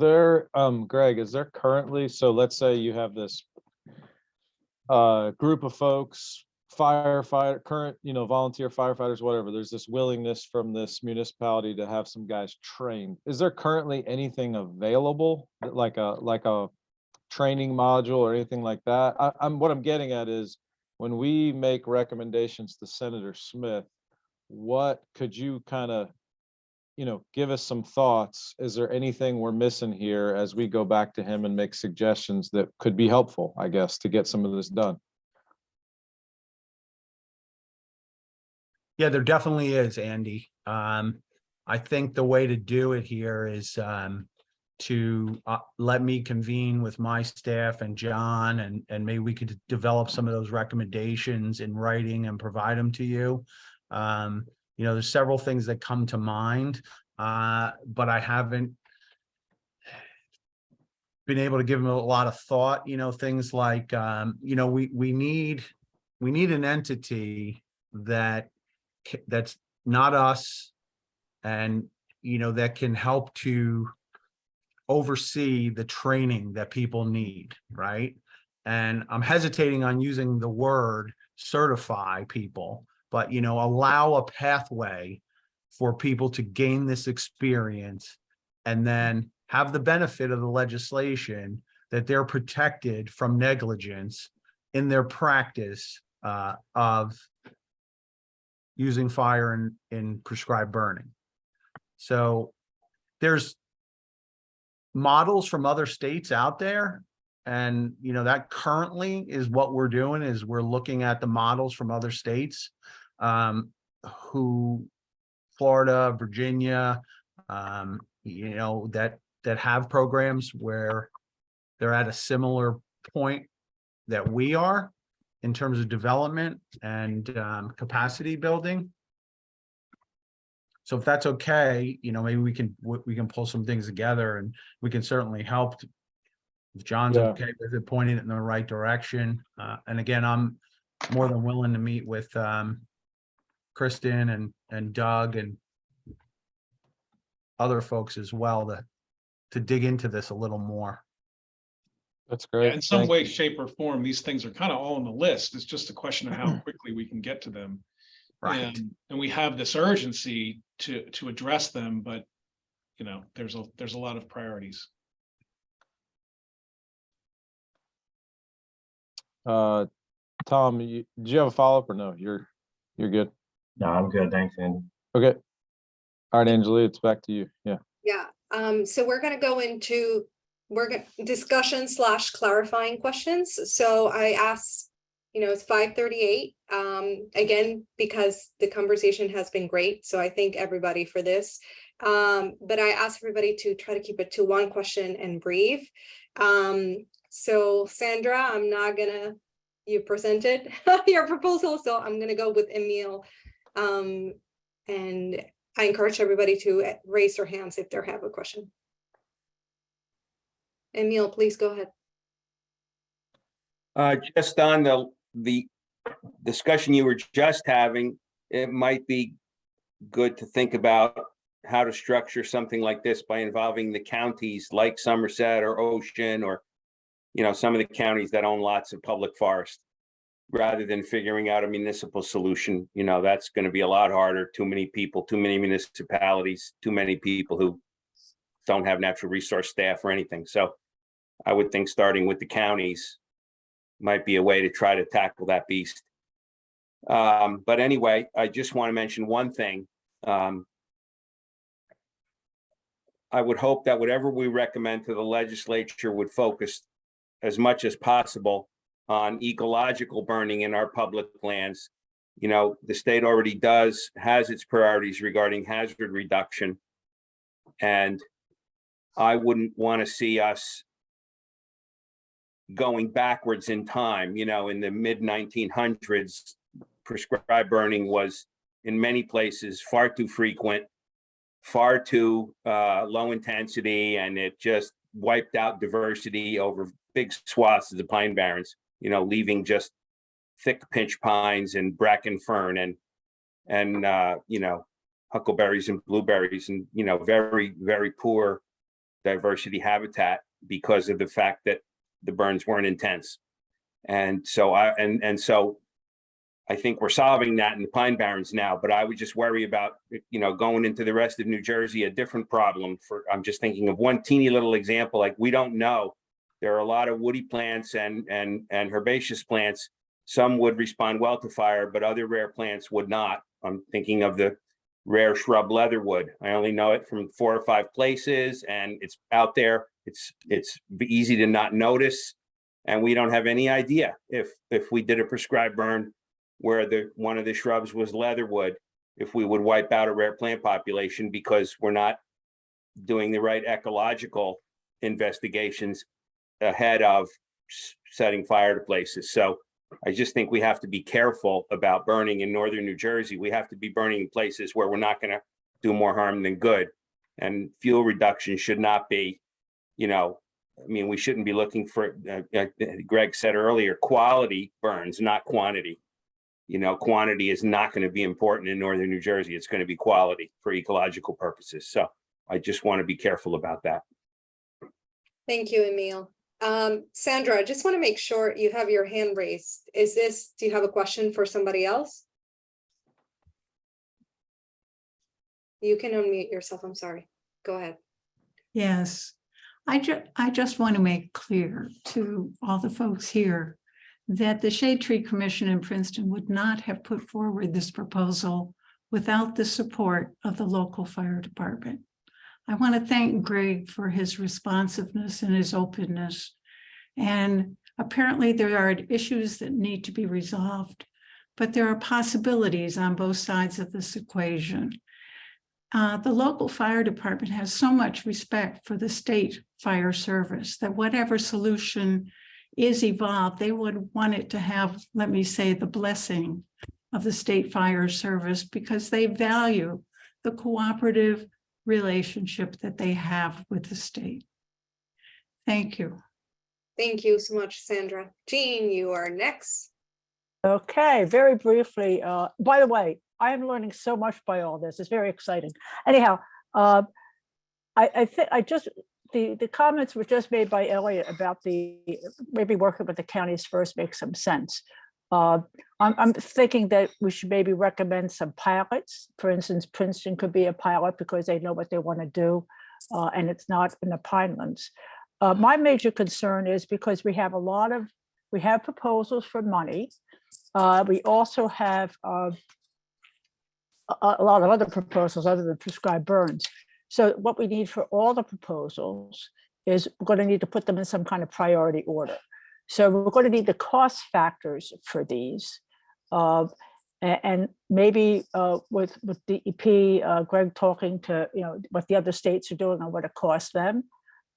there, Greg, is there currently, so let's say you have this group of folks, current, volunteer firefighters, whatever, there's this willingness from this municipality to have some guys trained. Is there currently anything available, like a training module or anything like that? What I'm getting at is, when we make recommendations to Senator Smith, what could you kind of, give us some thoughts? Is there anything we're missing here as we go back to him and make suggestions that could be helpful, I guess, to get some of this done? Yeah, there definitely is, Andy. I think the way to do it here is to let me convene with my staff and John, and maybe we could develop some of those recommendations in writing and provide them to you. There's several things that come to mind, but I haven't been able to give them a lot of thought. Things like we need an entity that's not us, and that can help to oversee the training that people need, right? And I'm hesitating on using the word certify people, but allow a pathway for people to gain this experience and then have the benefit of the legislation that they're protected from negligence in their practice of using fire in prescribed burning. So there's models from other states out there, and that currently is what we're doing, is we're looking at the models from other states, Florida, Virginia, that have programs where they're at a similar point that we are in terms of development and capacity building. So if that's okay, maybe we can pull some things together, and we can certainly help if John's okay with it, pointing it in the right direction. And again, I'm more than willing to meet with Kristen and Doug and other folks as well to dig into this a little more. That's great. In some way, shape, or form, these things are kind of all on the list. It's just a question of how quickly we can get to them. Right. And we have this urgency to address them, but there's a lot of priorities. Tom, do you have a follow-up or no? You're good. No, I'm good. Thanks, Andy. Okay. All right, Anjali, it's back to you. Yeah. Yeah. So we're going to go into discussion / clarifying questions. So I asked, it's 5:38. Again, because the conversation has been great. So I thank everybody for this. But I asked everybody to try to keep it to one question and brief. So Sandra, you presented your proposal, so I'm gonna go with Emil. And I encourage everybody to raise their hands if they have a question. Emil, please go ahead. Just on the discussion you were just having, it might be good to think about how to structure something like this by involving the counties like Somerset or Ocean, or, you know, some of the counties that own lots of public forest, rather than figuring out a municipal solution. You know, that's going to be a lot harder. Too many people, too many municipalities, too many people who don't have natural resource staff or anything. So I would think starting with the counties might be a way to try to tackle that beast. But anyway, I just want to mention one thing. I would hope that whatever we recommend to the legislature would focus as much as possible on ecological burning in our public lands. You know, the state already has its priorities regarding hazard reduction. And I wouldn't want to see us going backwards in time. You know, in the mid 1900s, prescribed burning was in many places far too frequent, far too low intensity, and it just wiped out diversity over big swaths of the pine barrens, you know, leaving just thick pinch pines and bracken fern and you know, huckleberries and blueberries, and, you know, very, very poor diversity habitat because of the fact that the burns weren't intense. And so I think we're solving that in the pine barrens now, but I would just worry about, you know, going into the rest of New Jersey, a different problem. I'm just thinking of one teeny little example. Like, we don't know. There are a lot of woody plants and herbaceous plants. Some would respond well to fire, but other rare plants would not. I'm thinking of the rare shrub leatherwood. I only know it from 4 or 5 places, and it's out there. It's easy to not notice, and we don't have any idea if we did a prescribed burn where one of the shrubs was leatherwood, if we would wipe out a rare plant population, because we're not doing the right ecological investigations ahead of setting fire to places. So I just think we have to be careful about burning in northern New Jersey. We have to be burning in places where we're not going to do more harm than good. And fuel reduction should not be, you know, I mean, we shouldn't be looking for, Greg said earlier, quality burns, not quantity. You know, quantity is not going to be important in northern New Jersey. It's going to be quality for ecological purposes. So I just want to be careful about that. Thank you, Emil. Sandra, I just want to make sure you have your hand raised. Do you have a question for somebody else? You can unmute yourself. I'm sorry. Go ahead. Yes, I just want to make clear to all the folks here that the Shade Tree Commission in Princeton would not have put forward this proposal without the support of the local fire department. I want to thank Greg for his responsiveness and his openness. And apparently there are issues that need to be resolved, but there are possibilities on both sides of this equation. The local fire department has so much respect for the state fire service that whatever solution is evolved, they would want it to have, let me say, the blessing of the state fire service, because they value the cooperative relationship that they have with the state. Thank you. Thank you so much, Sandra. Jean, you are next. Okay, very briefly. By the way, I am learning so much by all this. It's very exciting. Anyhow, I think the comments were just made by Elliot about maybe working with the counties first makes some sense. I'm thinking that we should maybe recommend some pilots. For instance, Princeton could be a pilot because they know what they want to do, and it's not in the Pinelands. My major concern is because we have proposals for money. We also have a lot of other proposals other than prescribed burns. So what we need for all the proposals is we're going to need to put them in some kind of priority order. So we're going to need the cost factors for these. And maybe with DEP, Greg talking to, what the other states are doing and what it costs them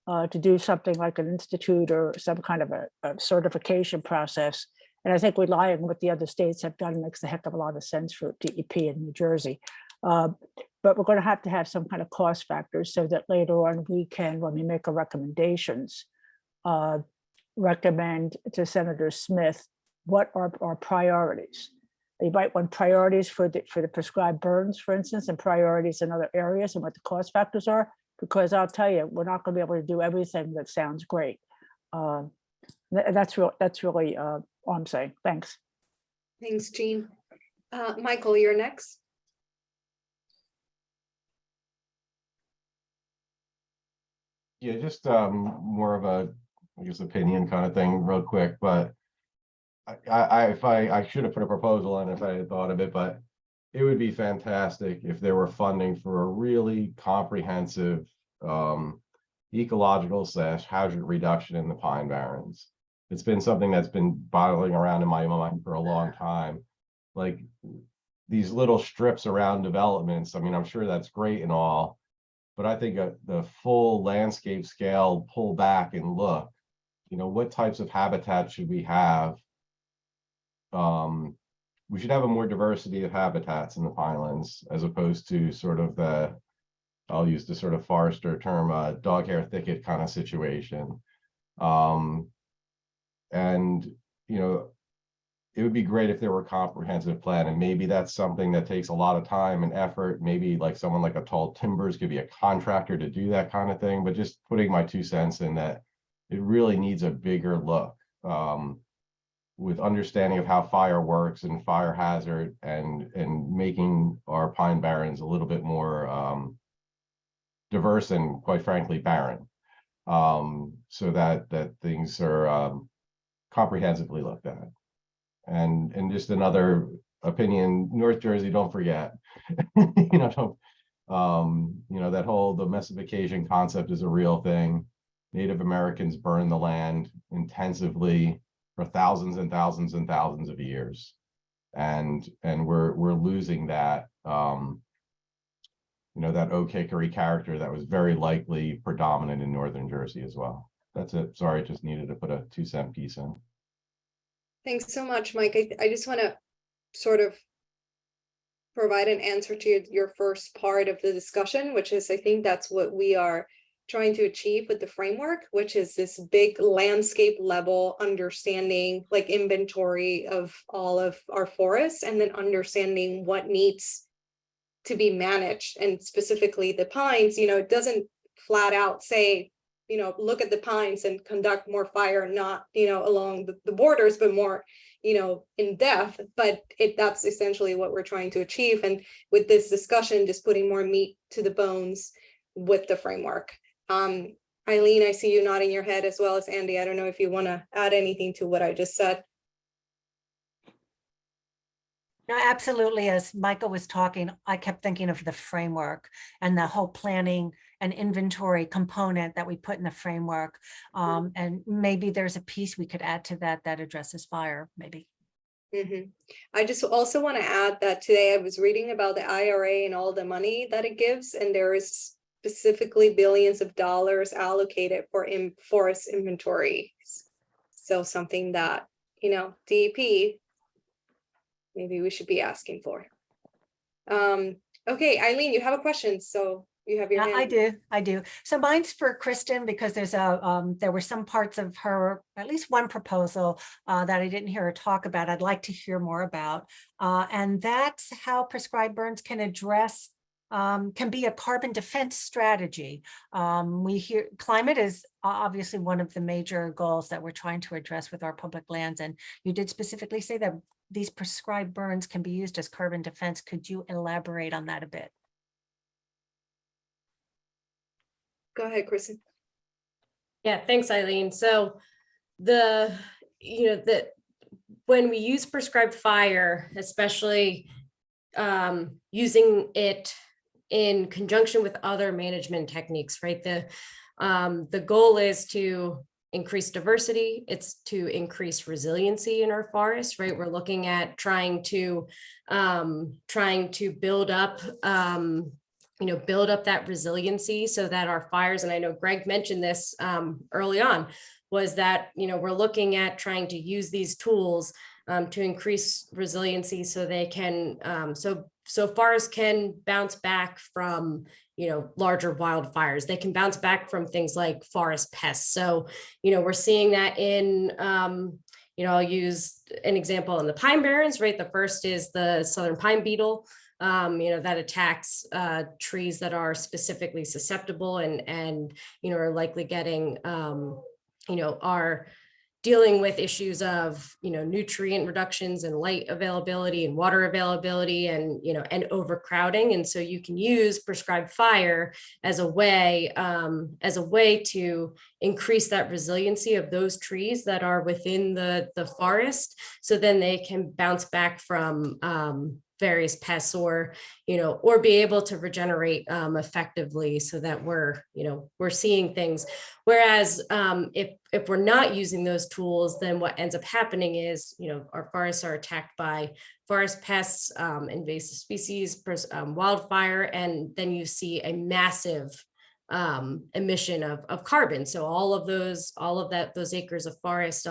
to do something like an institute or some kind of a certification process. And I think relying on what the other states have done makes a heck of a lot of sense for DEP in New Jersey. but we're going to have some kind of cost factors so that later on we can, when we make our recommendations, recommend to Senator Smith what are our priorities. You might want priorities for the prescribed burns, for instance, and priorities in other areas and what the cost factors are, because I'll tell you, we're not going to be able to do everything that sounds great. That's really all I'm saying. Thanks. Thanks, Jean. Michael, you're next. Yeah, just more of a, I guess, opinion kind of thing real quick, but I should have put a proposal in if I had thought of it, but it would be fantastic if there were funding for a really comprehensive ecological / hazard reduction in the Pine Barrens. It's been something that's been bottling around in my mind for a long time. Like these little strips around developments, I mean, I'm sure that's great and all, but I think the full landscape scale, pull back and look, you know, what types of habitat should we have? We should have a more diversity of habitats in the Pinelands, as opposed to sort of the, I'll use the sort of forester term, dog hair thicket kind of situation. And, you know, it would be great if there were a comprehensive plan, and maybe that's something that takes a lot of time and effort. Maybe like someone like a Tall Timbers could be a contractor to do that kind of thing, but just putting my 2 cents in that it really needs a bigger look, with understanding of how fire works and fire hazard, and making our Pine Barrens a little bit more diverse and, quite frankly, barren, so that things are comprehensively looked at. And just another opinion, North Jersey, don't forget, you know, you know, that whole domestication concept is a real thing. Native Americans burned the land intensively for thousands and thousands and thousands of years, and we're losing that, you know, that Oak Hickory character that was very likely predominant in Northern Jersey as well. That's it. Sorry, just needed to put a 2 cent piece in. Thanks so much, Mike. I just want to sort of provide an answer to your first part of the discussion, which is, I think that's what we are trying to achieve with the framework, which is this big landscape level understanding, like inventory of all of our forests, and then understanding what needs to be managed. And specifically the pines, you know, it doesn't flat out say, you know, look at the pines and conduct more fire, not, you know, along the borders, but more, you know, in depth. But that's essentially what we're trying to achieve. And with this discussion, just putting more meat to the bones with the framework. Eileen, I see you nodding your head, as well as Andy. I don't know if you want to add anything to what I just said. No, absolutely. As Michael was talking, I kept thinking of the framework and the whole planning and inventory component that we put in the framework. And maybe there's a piece we could add to that addresses fire, maybe. I just also want to add that today I was reading about the IRA and all the money that it gives, and there is specifically billions of dollars allocated for forest inventory. So something that, you know, DEP, maybe we should be asking for. Okay, Eileen, you have a question, so you have your hand. I do. So mine's for Kristen, because there's there were some parts of her, at least one proposal that I didn't hear her talk about. I'd like to hear more about, and that's how prescribed burns can address, can be a carbon defense strategy. We hear climate is obviously one of the major goals that we're trying to address with our public lands, and you did specifically say that these prescribed burns can be used as carbon defense. Could you elaborate on that a bit? Go ahead, Kristen. Yeah, thanks, Eileen. So when we use prescribed fire, especially using it in conjunction with other management techniques, right? The goal is to increase diversity. It's to increase resiliency in our forests, right? We're looking at trying to build up build up that resiliency so that our fires, and I know Greg mentioned this early on, was that, we're looking at trying to use these tools to increase resiliency so they can, so forests can bounce back from, larger wildfires. They can bounce back from things like forest pests. So, we're seeing that in, I'll use an example in the pine barrens, right? The first is the southern pine beetle, that attacks trees that are specifically susceptible and are likely getting, are dealing with issues of, nutrient reductions and light availability and water availability and, and overcrowding. And so you can use prescribed fire as a way to increase that resiliency of those trees that are within the forest. So then they can bounce back from various pests or be able to regenerate effectively, so that we're seeing things. Whereas if we're not using those tools, then what ends up happening is, our forests are attacked by forest pests, invasive species, wildfire, and then you see a massive emission of carbon. So all of those acres of forest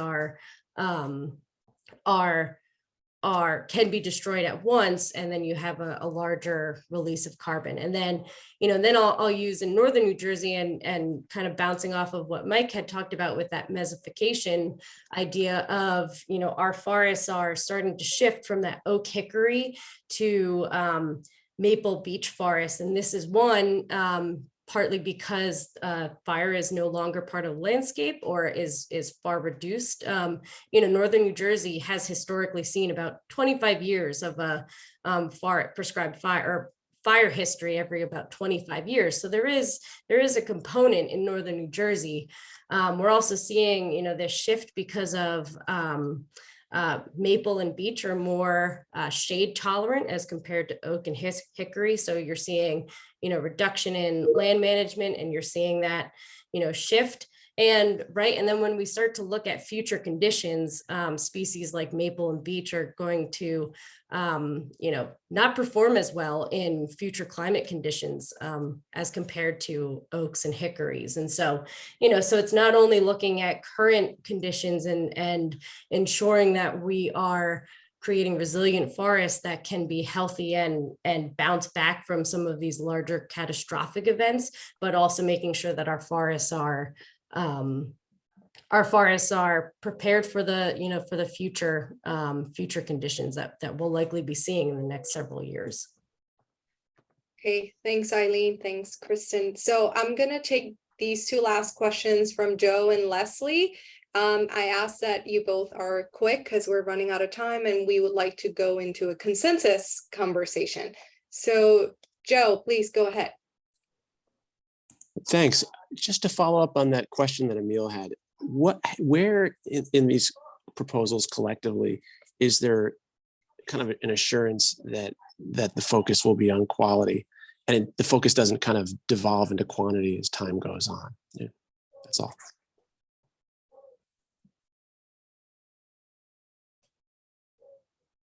can be destroyed at once, and then you have a larger release of carbon. And then, then I'll use in northern New Jersey and kind of bouncing off of what Mike had talked about with that mesification idea of, our forests are starting to shift from that oak hickory to maple beech forest. And this is one, partly because fire is no longer part of the landscape or is far reduced. Northern New Jersey has historically seen about 25 years of a prescribed fire history every about 25 years. So there is a component in Northern New Jersey. We're also seeing, this shift because of maple and beech are more shade tolerant as compared to oak and hickory. So you're seeing, reduction in land management, and you're seeing that, shift. And then when we start to look at future conditions, species like maple and beech are going to, not perform as well in future climate conditions as compared to oaks and hickories. And so, so it's not only looking at current conditions and ensuring that we are creating resilient forests that can be healthy and bounce back from some of these larger catastrophic events, but also making sure that our forests are prepared for the future conditions that we'll likely be seeing in the next several years. Okay, thanks, Eileen. Thanks, Kristen. So I'm gonna take these two last questions from Joe and Leslie. I ask that you both are quick because we're running out of time and we would like to go into a consensus conversation. So Joe, please go ahead. Thanks. Just to follow up on that question that Emil had, where in these proposals collectively is there kind of an assurance that the focus will be on quality and the focus doesn't kind of devolve into quantity as time goes on? Yeah, that's all.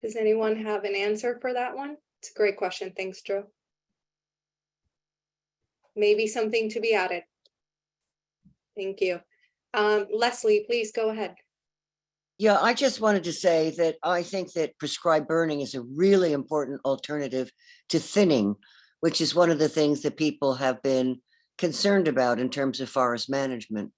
Does anyone have an answer for that one? It's a great question. Thanks, Joe. Maybe something to be added. Thank you. Leslie, please go ahead. Yeah, I just wanted to say that I think that prescribed burning is a really important alternative to thinning, which is one of the things that people have been concerned about in terms of forest management.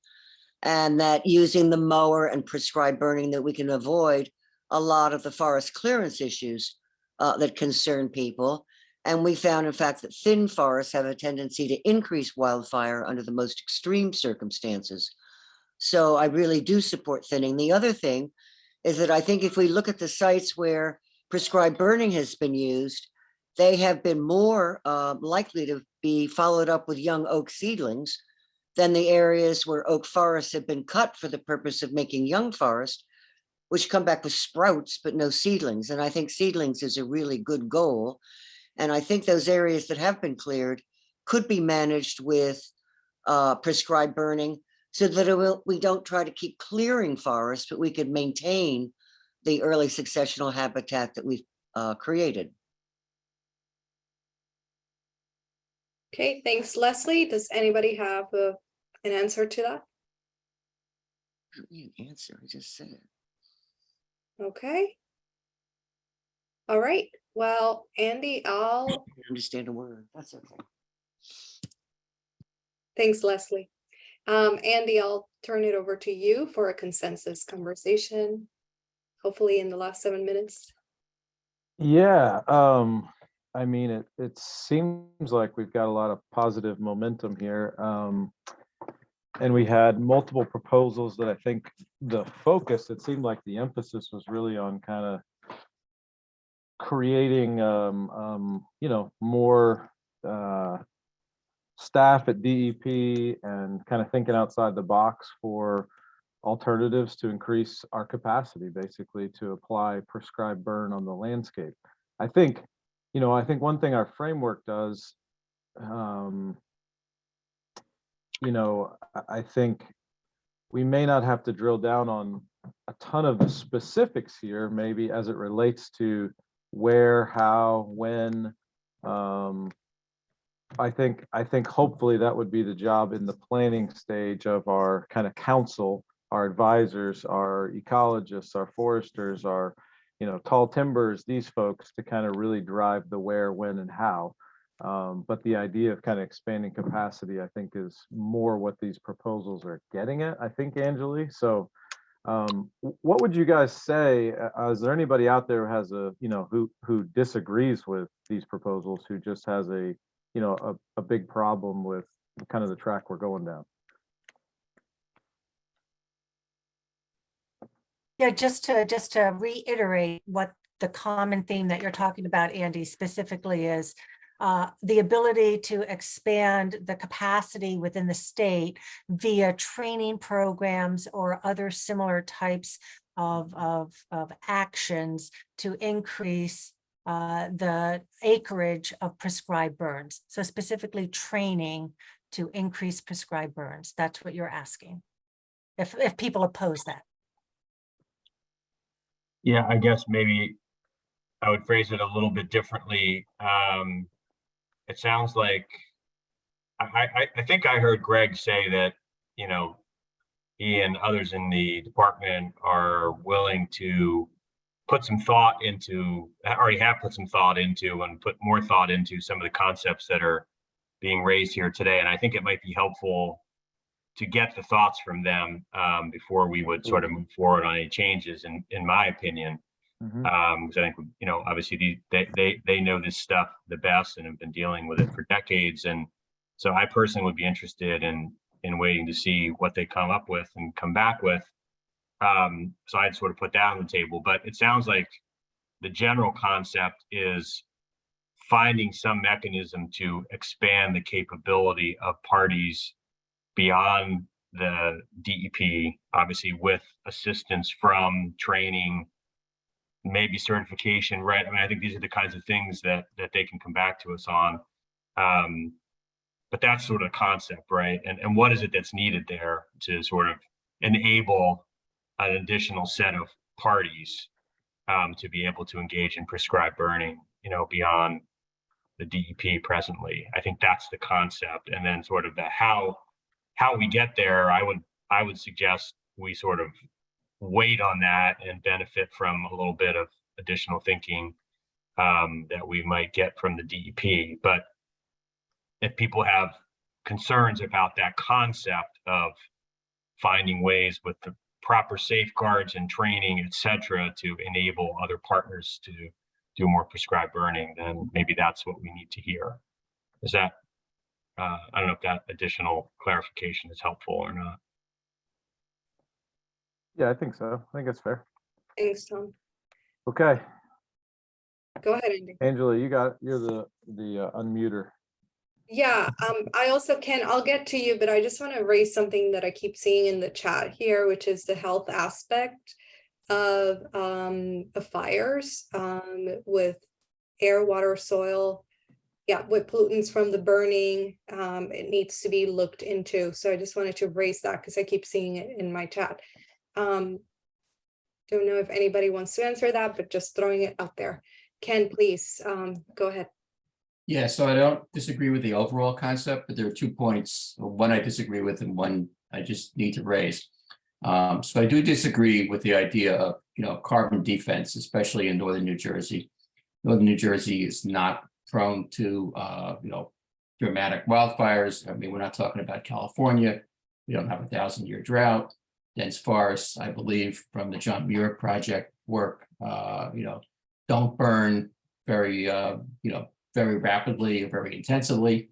And that using the mower and prescribed burning, that we can avoid a lot of the forest clearance issues that concern people. And we found, in fact, that thin forests have a tendency to increase wildfire under the most extreme circumstances. So I really do support thinning. The other thing is that I think if we look at the sites where prescribed burning has been used, they have been more likely to be followed up with young oak seedlings than the areas where oak forests have been cut for the purpose of making young forest, which come back with sprouts, but no seedlings. And I think seedlings is a really good goal. And I think those areas that have been cleared could be managed with prescribed burning so that we don't try to keep clearing forests, but we could maintain the early successional habitat that we've created. Okay, thanks, Leslie. Does anybody have an answer to that? I don't need an answer, I just said it. Okay. All right, Well, Andy, I can't understand a word. That's okay. thanks, Leslie. Andy, I'll turn it over to you for a consensus conversation, hopefully in the last 7 minutes. Yeah, I mean, it seems like we've got a lot of positive momentum here. And we had multiple proposals that I think the focus, it seemed like the emphasis was really on kind of creating, more staff at DEP and kind of thinking outside the box for alternatives to increase our capacity, basically to apply prescribed burn on the landscape. I think one thing our framework does, I think we may not have to drill down on a ton of the specifics here, maybe as it relates to where, how, when. I think hopefully that would be the job in the planning stage of our kind of council, our advisors, our ecologists, our foresters, our, tall timbers, these folks to kind of really drive the where, when, and how. But the idea of kind of expanding capacity, I think, is more what these proposals are getting at, I think, Angeli. So what would you guys say? Is there anybody out there who has who disagrees with these proposals, who just has a big problem with kind of the track we're going down? Yeah, just to reiterate what the common theme that you're talking about, Andy, specifically is the ability to expand the capacity within the state via training programs or other similar types of actions to increase the acreage of prescribed burns. So specifically training to increase prescribed burns. That's what you're asking. If people oppose that. Yeah, I guess maybe I would phrase it a little bit differently. It sounds like I think I heard Greg say that, he and others in the department are willing to put some thought into, already have put some thought into, and put more thought into some of the concepts that are being raised here today. And I think it might be helpful to get the thoughts from them before we would sort of move forward on any changes, in my opinion. Because I think, obviously they know this stuff the best and have been dealing with it for decades. And so I personally would be interested in waiting to see what they come up with and come back with. So I'd sort of put that on the table. But it sounds like the general concept is finding some mechanism to expand the capability of parties beyond the DEP, obviously with assistance from training, maybe certification, right? I mean, I think these are the kinds of things that they can come back to us on. But that's sort of concept, right? And what is it that's needed there to sort of enable an additional set of parties to be able to engage in prescribed burning, beyond the DEP presently? I think that's the concept. And then sort of the how we get there, I would suggest we sort of wait on that and benefit from a little bit of additional thinking that we might get from the DEP. But if people have concerns about that concept of finding ways with the proper safeguards and training, et cetera, to enable other partners to do more prescribed burning, then maybe that's what we need to hear. Is that, I don't know if that additional clarification is helpful or not. Yeah, I think so. I think it's fair. Thanks, Tom. Okay, Go ahead, Andy. Angela, you're the unmuter. Yeah, I also I'll get to you, but I just want to raise something that I keep seeing in the chat here, which is the health aspect of fires with air, water, soil. Yeah, with pollutants from the burning, it needs to be looked into. So I just wanted to raise that because I keep seeing it in my chat. Don't know if anybody wants to answer that, but just throwing it out there. Ken, please, go ahead. Yeah, so I don't disagree with the overall concept, but there are 2 points, one I disagree with and one I just need to raise. So I do disagree with the idea of, carbon defense, especially in northern New Jersey. Northern New Jersey is not prone to, dramatic wildfires. I mean, we're not talking about California. We don't have a 1,000-year drought. Dense forests, I believe, from the John Muir project work, don't burn very, very rapidly or very intensively.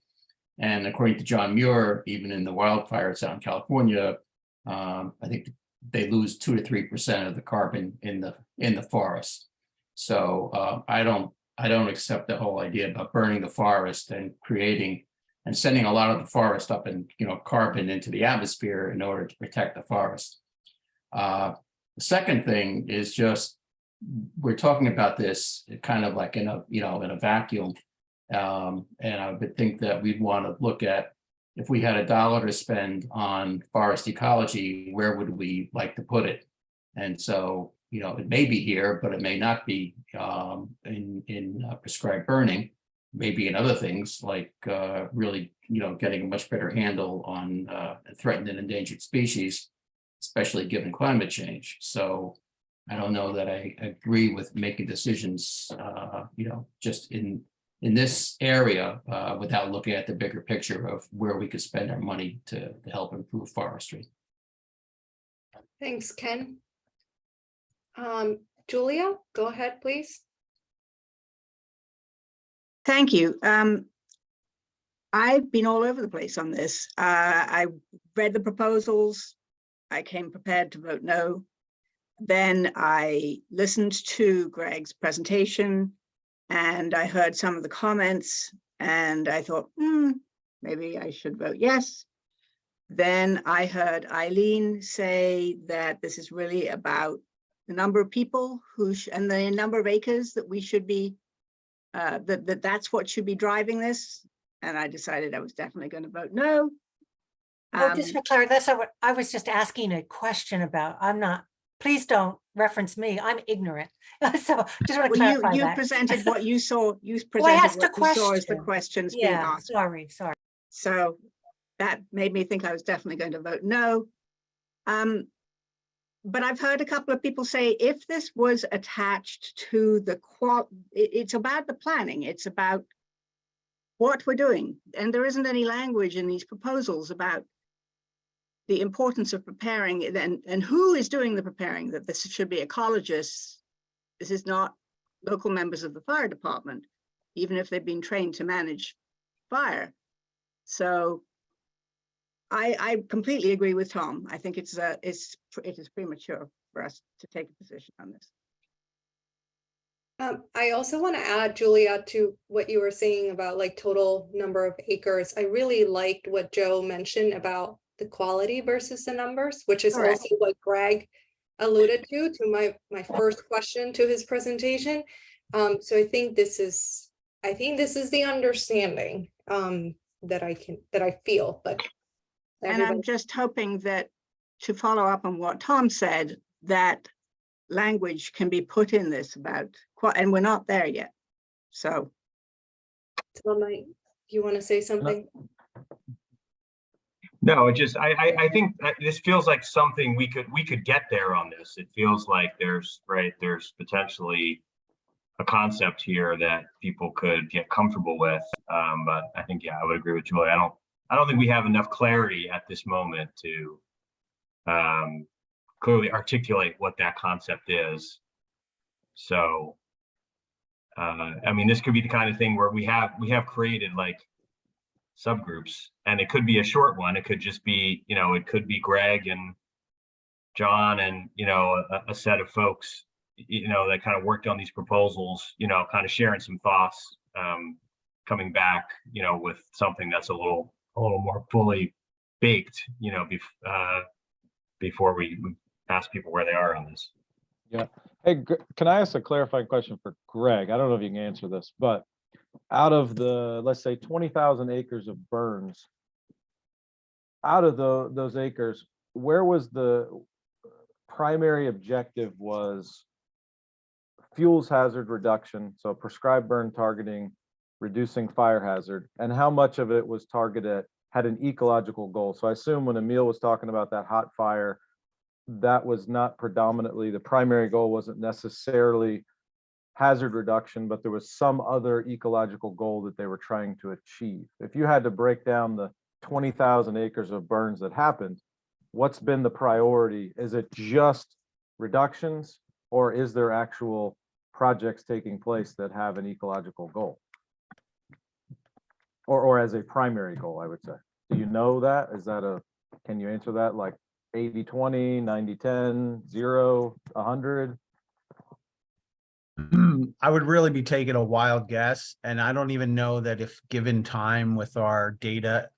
And according to John Muir, even in the wildfires out in California, I think they lose 2 to 3% of the carbon in the forest. So I don't accept the whole idea about burning the forest and creating and sending a lot of the forest up and carbon into the atmosphere in order to protect the forest. The second thing is just we're talking about this kind of like in a vacuum, and I would think that we'd want to look at if we had $1 to spend on forest ecology, where would we like to put it? And so it may be here, but it may not be in prescribed burning. Maybe in other things like really, getting a much better handle on threatened and endangered species, especially given climate change. So I don't know that I agree with making decisions, just in this area without looking at the bigger picture of where we could spend our money to help improve forestry. Thanks, Ken. Julia, go ahead, please. Thank you. I've been all over the place on this. I read the proposals. I came prepared to vote no. Then I listened to Greg's presentation and I heard some of the comments and I thought, maybe I should vote yes. Then I heard Eileen say that this is really about the number of people and the number of acres that we should be that's what should be driving this, and I decided I was definitely going to vote no. Oh, just for clarity, that's not what I was just asking a question about. I'm not. Please don't reference me. I'm ignorant. So just want to clarify you that. presented what you saw. You presented Well, I asked what a you saw as the question. questions being Yeah, asked. sorry. So that made me think I was definitely going to vote no. But I've heard a couple of people say if this was attached to the it's about the planning, it's about what we're doing. And there isn't any language in these proposals about the importance of preparing and who is doing the preparing, that this should be ecologists. This is not local members of the fire department, even if they've been trained to manage fire. So I completely agree with Tom. I think it is premature for us to take a position on this. I also want to add, Julia, to what you were saying about like total number of acres. I really liked what Joe mentioned about the quality versus the numbers, which is Correct. also what Greg alluded to my first question to his presentation. So I think this is the understanding that I feel, but. And I'm just hoping that, to follow up on what Tom said, that language can be put in this about, and we're not there yet. So. Tom, you want to say something? No, I think this feels like something we could get there on this. It feels like there's potentially a concept here that people could get comfortable with. But I think, I would agree with Julie. I don't think we have enough clarity at this moment to clearly articulate what that concept is. So, I mean, this could be the kind of thing where we have created like subgroups, and it could be a short one. It could just be, it could be Greg and John and, a set of folks, that kind of worked on these proposals, kind of sharing some thoughts, coming back, with something that's a little more fully baked, before we ask people where they are on this. Yeah. Hey, can I ask a clarifying question for Greg? I don't know if you can answer this, but out of the, let's say 20,000 acres of burns, out of those acres, where was the primary objective was fuels hazard reduction, so prescribed burn targeting, reducing fire hazard, and how much of it was targeted, had an ecological goal? So I assume when Emil was talking about that hot fire, that was not predominantly, the primary goal wasn't necessarily hazard reduction, but there was some other ecological goal that they were trying to achieve. If you had to break down the 20,000 acres of burns that happened, what's been the priority? Is it just reductions, or is there actual projects taking place that have an ecological goal? Or as a primary goal, I would say. Do you know that? Is that can you answer that like 80-20, 90-10, 0, 100? I would really be taking a wild guess, and I don't even know that if given time with our data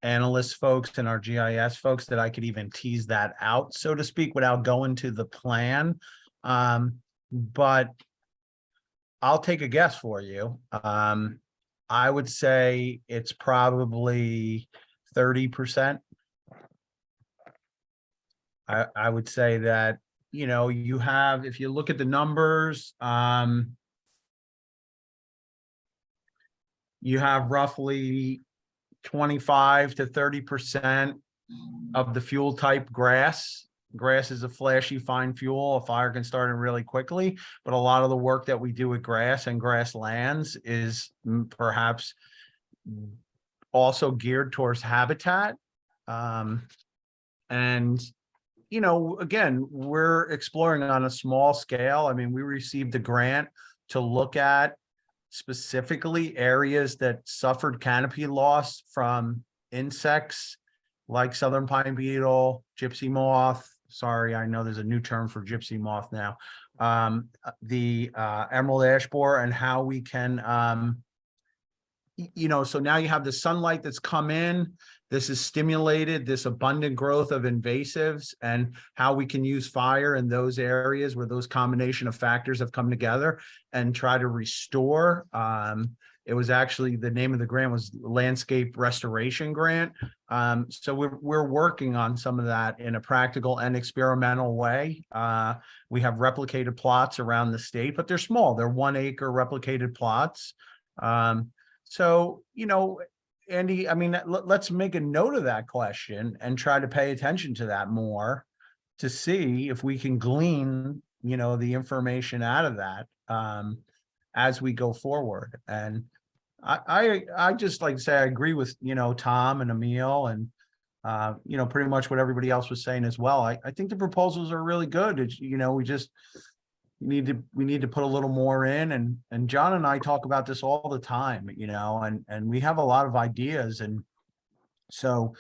analyst folks and our GIS folks that I could even tease that out, so to speak, without going to the plan. But I'll take a guess for you. I would say it's probably 30%. I would say that, you know, you have, if you look at the numbers, you have roughly 25 to 30% of the fuel type grass. Grass is a flashy, fine fuel. A fire can start in really quickly, but a lot of the work that we do with grass and grasslands is perhaps also geared towards habitat. And, you know, again, we're exploring on a small scale. I mean, we received a grant to look at specifically areas that suffered canopy loss from insects like southern pine beetle, gypsy moth. Sorry, I know there's a new term for gypsy moth now. The emerald ash borer, and how we can, you know, so now you have the sunlight that's come in. This is stimulated this abundant growth of invasives, and how we can use fire in those areas where those combination of factors have come together and try to restore. It was actually, the name of the grant was Landscape Restoration Grant. So we're working on some of that in a practical and experimental way. We have replicated plots around the state, but they're small. They're 1 acre replicated plots. So, you know, Andy, I mean, let's make a note of that question and try to pay attention to that more to see if we can glean, you know, the information out of that as we go forward. And I just like to say I agree with, you know, Tom and Emil and, you know, pretty much what everybody else was saying as well. I think the proposals are really good. It's, you know, we need to put a little more in, and John and I talk about this all the time, you know, and we have a lot of ideas. And so,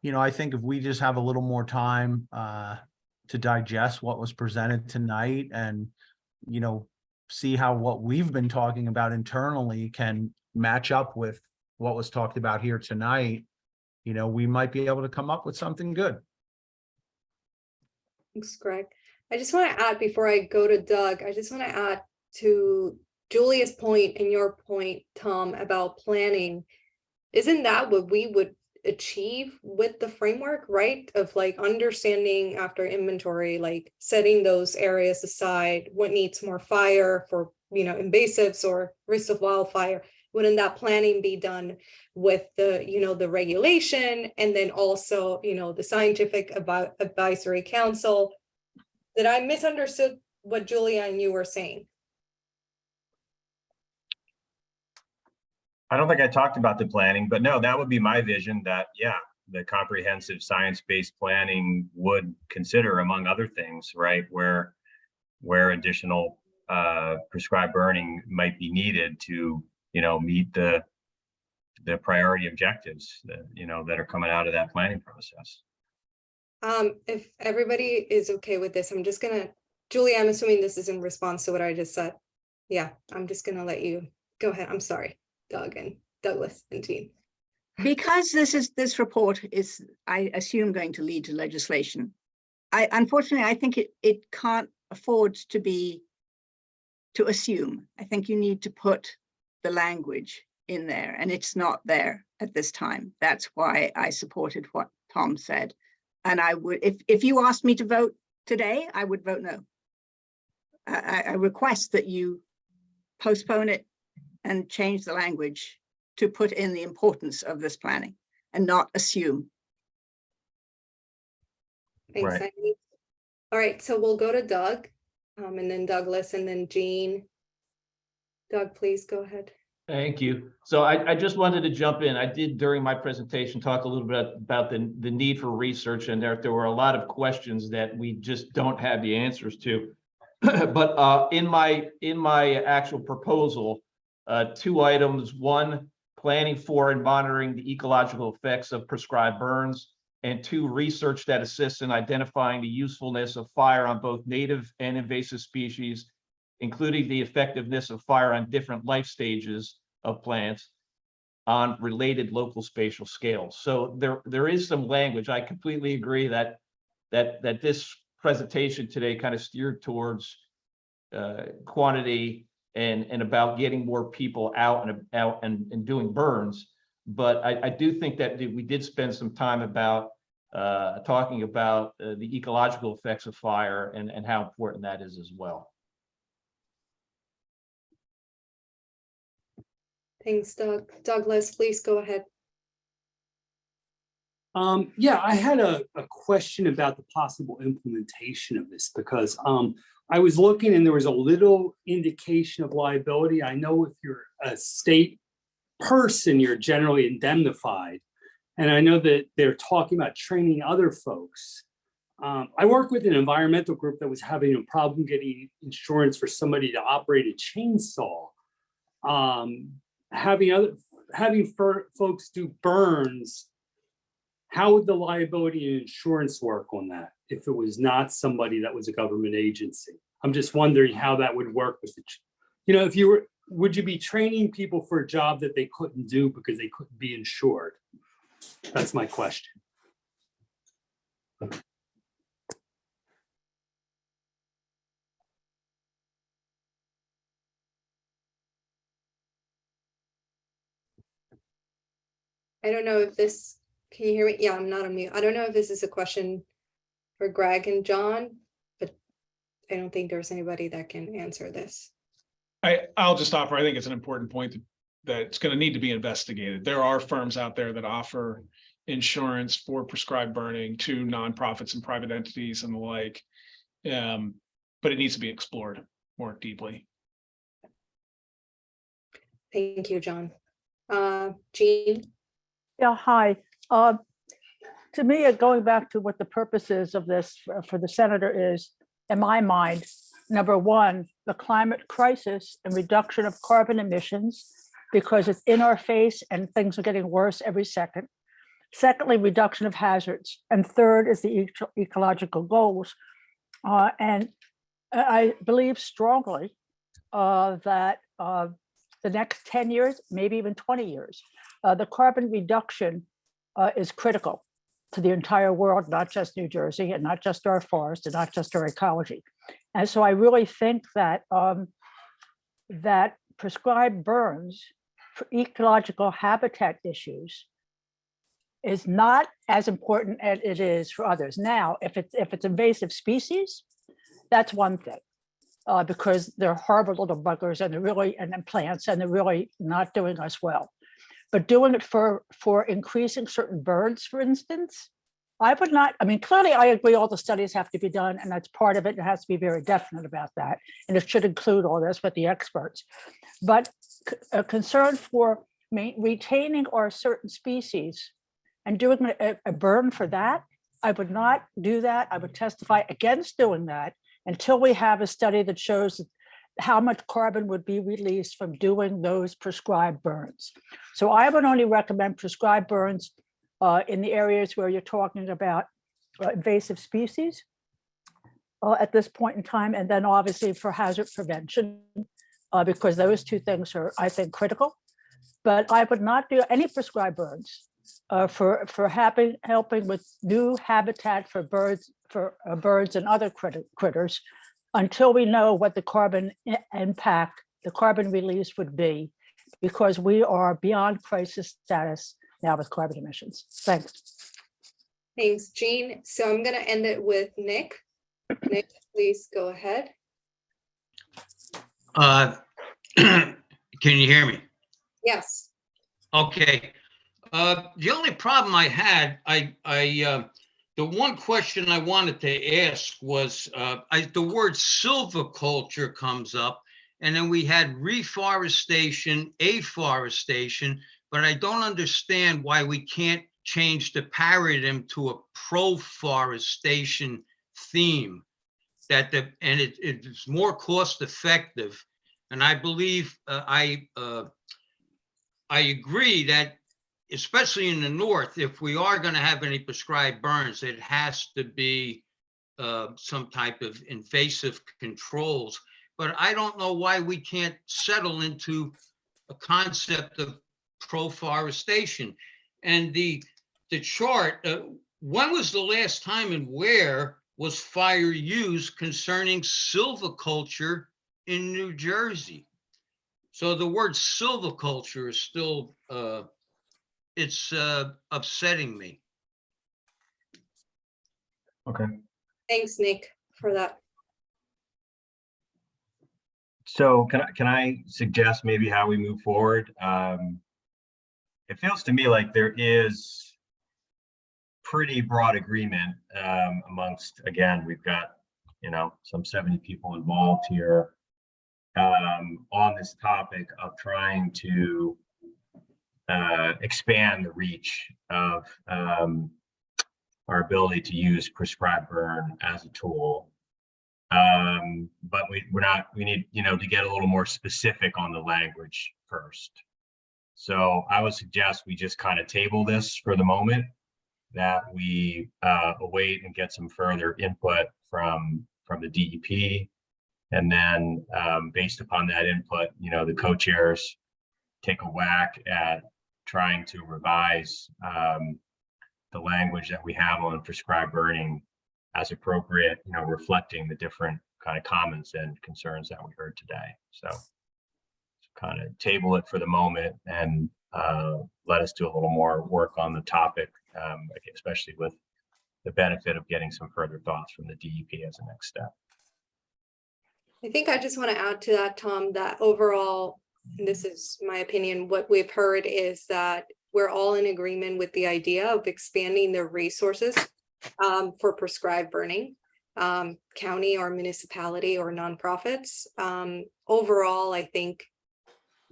you know, I think if we just have a little more time to digest what was presented tonight and, you know, see how what we've been talking about internally can match up with what was talked about here tonight, you know, we might be able to come up with something good. Thanks, Greg. I just want to add, before I go to Doug, I just want to add to Julia's point and your point, Tom, about planning. Isn't that what we would achieve with the framework, right? Of like understanding after inventory, like setting those areas aside, what needs more fire for, you know, invasives or risk of wildfire. Wouldn't that planning be done with the, you know, the regulation, and then also, you know, the scientific advisory council? Did I misunderstood what Julia and you were saying? I don't think I talked about the planning, but no, that would be my vision, that, yeah, the comprehensive science-based planning would consider, among other things, right, where additional prescribed burning might be needed to, you know, meet the priority objectives that, you know, that are coming out of that planning process. If everybody is okay with this, I'm just gonna, Julia, I'm assuming this is in response to what I just said. Yeah, I'm just gonna let you go ahead. I'm sorry, Doug and Douglas and team. Because this report is, I assume, going to lead to legislation. Unfortunately, I think it can't afford to assume. I think you need to put the language in there, and it's not there at this time. That's why I supported what Tom said. And I would, if you asked me to vote today, I would vote no. I request that you postpone it and change the language to put in the importance of this planning and not assume. Thanks, Right. Andy. All right, so we'll go to Doug. And then Douglas, and then Jean. Doug, please go ahead. Thank you. So I just wanted to jump in. I did during my presentation talk a little bit about the need for research, and there were a lot of questions that we just don't have the answers to. But in my actual proposal, 2 items: 1, planning for and monitoring the ecological effects of prescribed burns, and 2, research that assists in identifying the usefulness of fire on both native and invasive species, including the effectiveness of fire on different life stages of plants on related local spatial scales. So there is some language. I completely agree that this presentation today kind of steered towards quantity and about getting more people out and doing burns. But I do think that we did spend some time about talking about the ecological effects of fire and how important that is as well. Thanks, Doug. Douglas, please go ahead. Yeah, I had a question about the possible implementation of this, because I was looking and there was a little indication of liability. I know if you're a state person, you're generally indemnified. And I know that they're talking about training other folks. I work with an environmental group that was having a problem getting insurance for somebody to operate a chainsaw. Having folks do burns, how would the liability and insurance work on that if it was not somebody that was a government agency? I'm just wondering how that would work with the, if you were, would you be training people for a job that they couldn't do because they couldn't be insured? That's my question. I don't know if this, can you hear me? Yeah, I'm not on mute. I don't know if this is a question for Greg and John, but I don't think there's anybody that can answer this. I'll just offer, I think it's an important point that it's going to need to be investigated. There are firms out there that offer insurance for prescribed burning to nonprofits and private entities and the like, but it needs to be explored more deeply. Thank you, John. Jean? Yeah, hi. To me, going back to what the purposes of this for the senator is, in my mind, number 1, the climate crisis and reduction of carbon emissions, because it's in our face and things are getting worse every second. Secondly, reduction of hazards. And third is the ecological goals. And I believe strongly that the next 10 years, maybe even 20 years, the carbon reduction is critical to the entire world, not just New Jersey and not just our forest and not just our ecology. And so I really think that that prescribed burns for ecological habitat issues is not as important as it is for others. Now, if it's invasive species, that's one thing, because they're horrible little buggers and they're really, and then plants, and they're really not doing us well. But doing it for increasing certain birds, for instance, I would not, I mean, clearly I agree all the studies have to be done, and that's part of it. It has to be very definite about that. And it should include all this with the experts. But a concern for retaining our certain species and doing a burn for that, I would not do that. I would testify against doing that until we have a study that shows how much carbon would be released from doing those prescribed burns. So I would only recommend prescribed burns in the areas where you're talking about invasive species at this point in time, and then obviously for hazard prevention, because those 2 things are, I think, critical. But I would not do any prescribed burns for helping with new habitat for birds and other critters until we know what the carbon impact, the carbon release would be, because we are beyond crisis status now with carbon emissions. Thanks. Thanks, Jean. So I'm going to end it with Nick. Nick, please go ahead. Can you hear me? Yes. Okay. The only problem I had, the The one question I wanted to ask was, the word silviculture comes up, and then we had reforestation, afforestation, but I don't understand why we can't change the paradigm to a pro-forestation theme. It's more cost effective. And I believe, I agree that, especially in the north, if we are going to have any prescribed burns, it has to be some type of invasive controls. But I don't know why we can't settle into a concept of pro-forestation. And the chart, when was the last time and where was fire used concerning silviculture in New Jersey? So the word silviculture is still, it's upsetting me. Okay. Thanks, Nick, for that. So can I suggest maybe how we move forward? It feels to me like there is pretty broad agreement amongst, again, we've got, some 70 people involved here on this topic of trying to expand the reach of our ability to use prescribed burn as a tool. But we need, to get a little more specific on the language first. So I would suggest we just kind of table this for the moment, that we await and get some further input from the DEP. And then based upon that input, the co-chairs take a whack at trying to revise the language that we have on prescribed burning as appropriate, reflecting the different kind of comments and concerns that we heard today. So kind of table it for the moment and let us do a little more work on the topic, especially with the benefit of getting some further thoughts from the DEP as a next step. I think I just want to add to that, Tom, that overall, and this is my opinion, what we've heard is that we're all in agreement with the idea of expanding the resources for prescribed burning, county or municipality or nonprofits. Overall, I think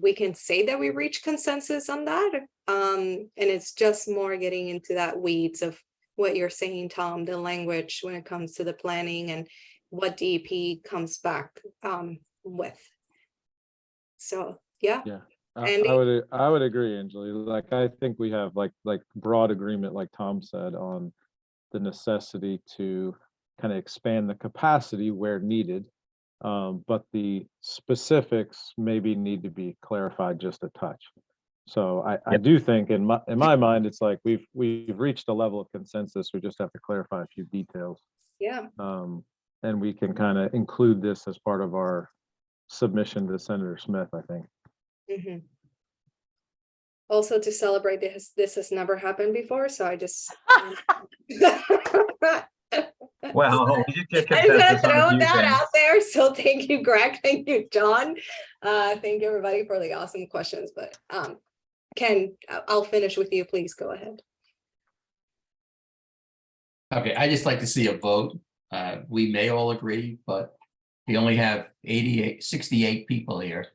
we can say that we reach consensus on that. And it's just more getting into that weeds of what you're saying, Tom, the language when it comes to the planning and what DEP comes back with. So, yeah. Yeah. Andy? I would agree, Anjali. Like, I think we have like broad agreement, like Tom said, on the necessity to kind of expand the capacity where needed. But the specifics maybe need to be clarified just a touch. So I do think in my mind, it's like we've reached a level of consensus. We just have to clarify a few details. Yeah. And we can kind of include this as part of our submission to Senator Smith, I think. Mm-hmm. Also to celebrate this has never happened before, so I just Well, we did get I just want consensus to on a throw few that things. out there. So thank you, Greg. Thank you, John. Thank you everybody for the awesome questions. But Ken, I'll finish with you. Please go ahead. Okay, I just like to see a vote. We may all agree, but we only have 68 people here.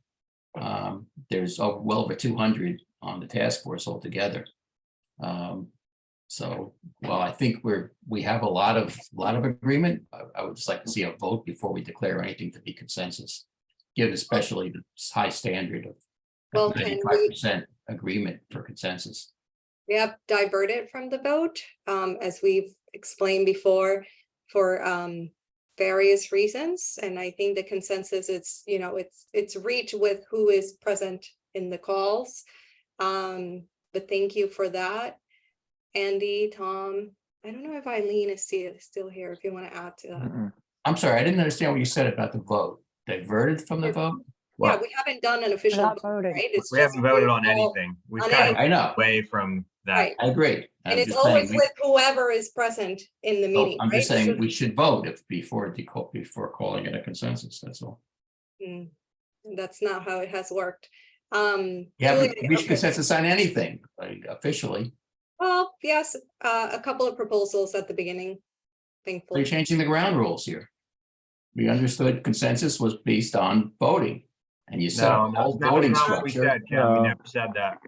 There's well over 200 on the task force altogether. So, well, I think we have a lot of agreement. I would just like to see a vote before we declare anything to be consensus, given especially the high standard of 95% agreement for consensus. We have diverted from the vote, as we've explained before, for various reasons. And I think the consensus it's reached with who is present in the calls. But thank you for that. Andy, Tom, I don't know if Eileen is still here, if you want to add to that. I'm sorry, I didn't understand what you said about the vote. Diverted from the vote? Yeah, we haven't done an official vote, right? It's We haven't voted on anything. We've kind I know. of away from that. Right. I agree. And it's always with whoever is present in the meeting, I'm right? just saying So- we should vote before calling it a consensus, that's all. That's not how it has worked. You haven't reached consensus on anything, like officially. Well, yes, a couple of proposals at the beginning, They're thankfully. changing the ground rules here. We understood consensus was based on voting. And you set No, up a no, whole that was voting not what we structure. said, Ken. We No. never said that.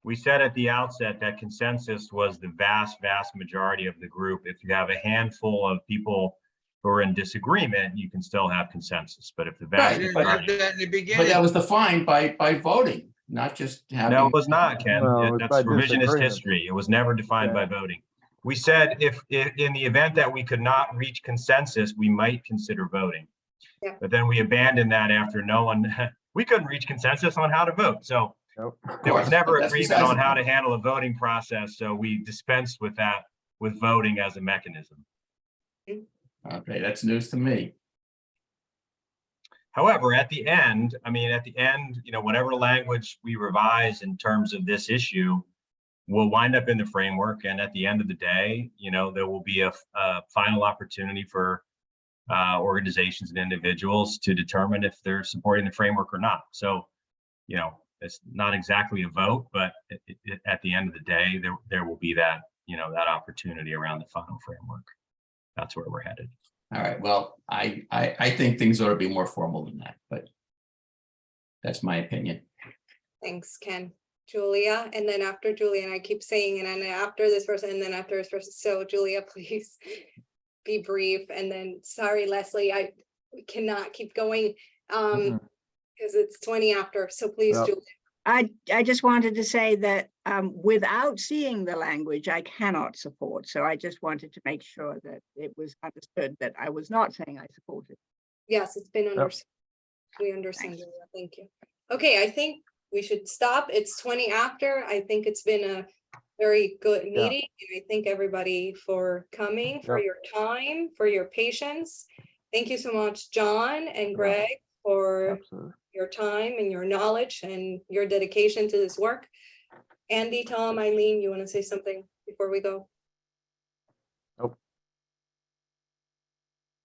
We said at the outset that consensus was the vast, vast majority of the group. If you have a handful of people who are in disagreement, you can still have consensus. But if the vast Right, Didn't have majority, that in the But beginning. that was defined by voting, not just having. no, it was not, Ken. No, it's That's by revisionist disagreement. history. It was never defined by Yeah. voting. We said if in the event that we could not reach consensus, we might consider voting. Yeah. But then we abandoned that after we couldn't reach consensus on how to vote. So Nope. there was never That's agreement besides on the how to point. handle a voting process. So we dispensed with that, with voting as a mechanism. Okay, that's news to me. However, at the end, whatever language we revise in terms of this issue will wind up in the framework. And at the end of the day, there will be a final opportunity for organizations and individuals to determine if they're supporting the framework or not. So, it's not exactly a vote, but at the end of the day, there will be that, that opportunity around the final framework. That's where we're headed. All right, well, I think things ought to be more formal than that, but that's my opinion. Thanks, Ken. Julia, and then after Julia, and I keep saying, and then after this person, and then after this person. So Julia, please be brief. And then, sorry, Leslie, I cannot keep going because it's 20 after. So please, Yep. Julia. I just wanted to say that without seeing the language, I cannot support. So I just wanted to make sure that it was understood that I was not saying I supported. Yes, it's been understood. We understand. Julia. Thank you. Okay, I think we should stop. It's 20 after. I think it's been a very good meeting. And I thank everybody for coming, for your time, for your patience. Thank you so much, John and Greg, for Absolutely. your time and your knowledge and your dedication to this work. Andy, Tom, Eileen, you want to say something before we go? Nope.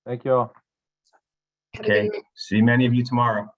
Thank you all. Have a good Okay, night. see many of you tomorrow.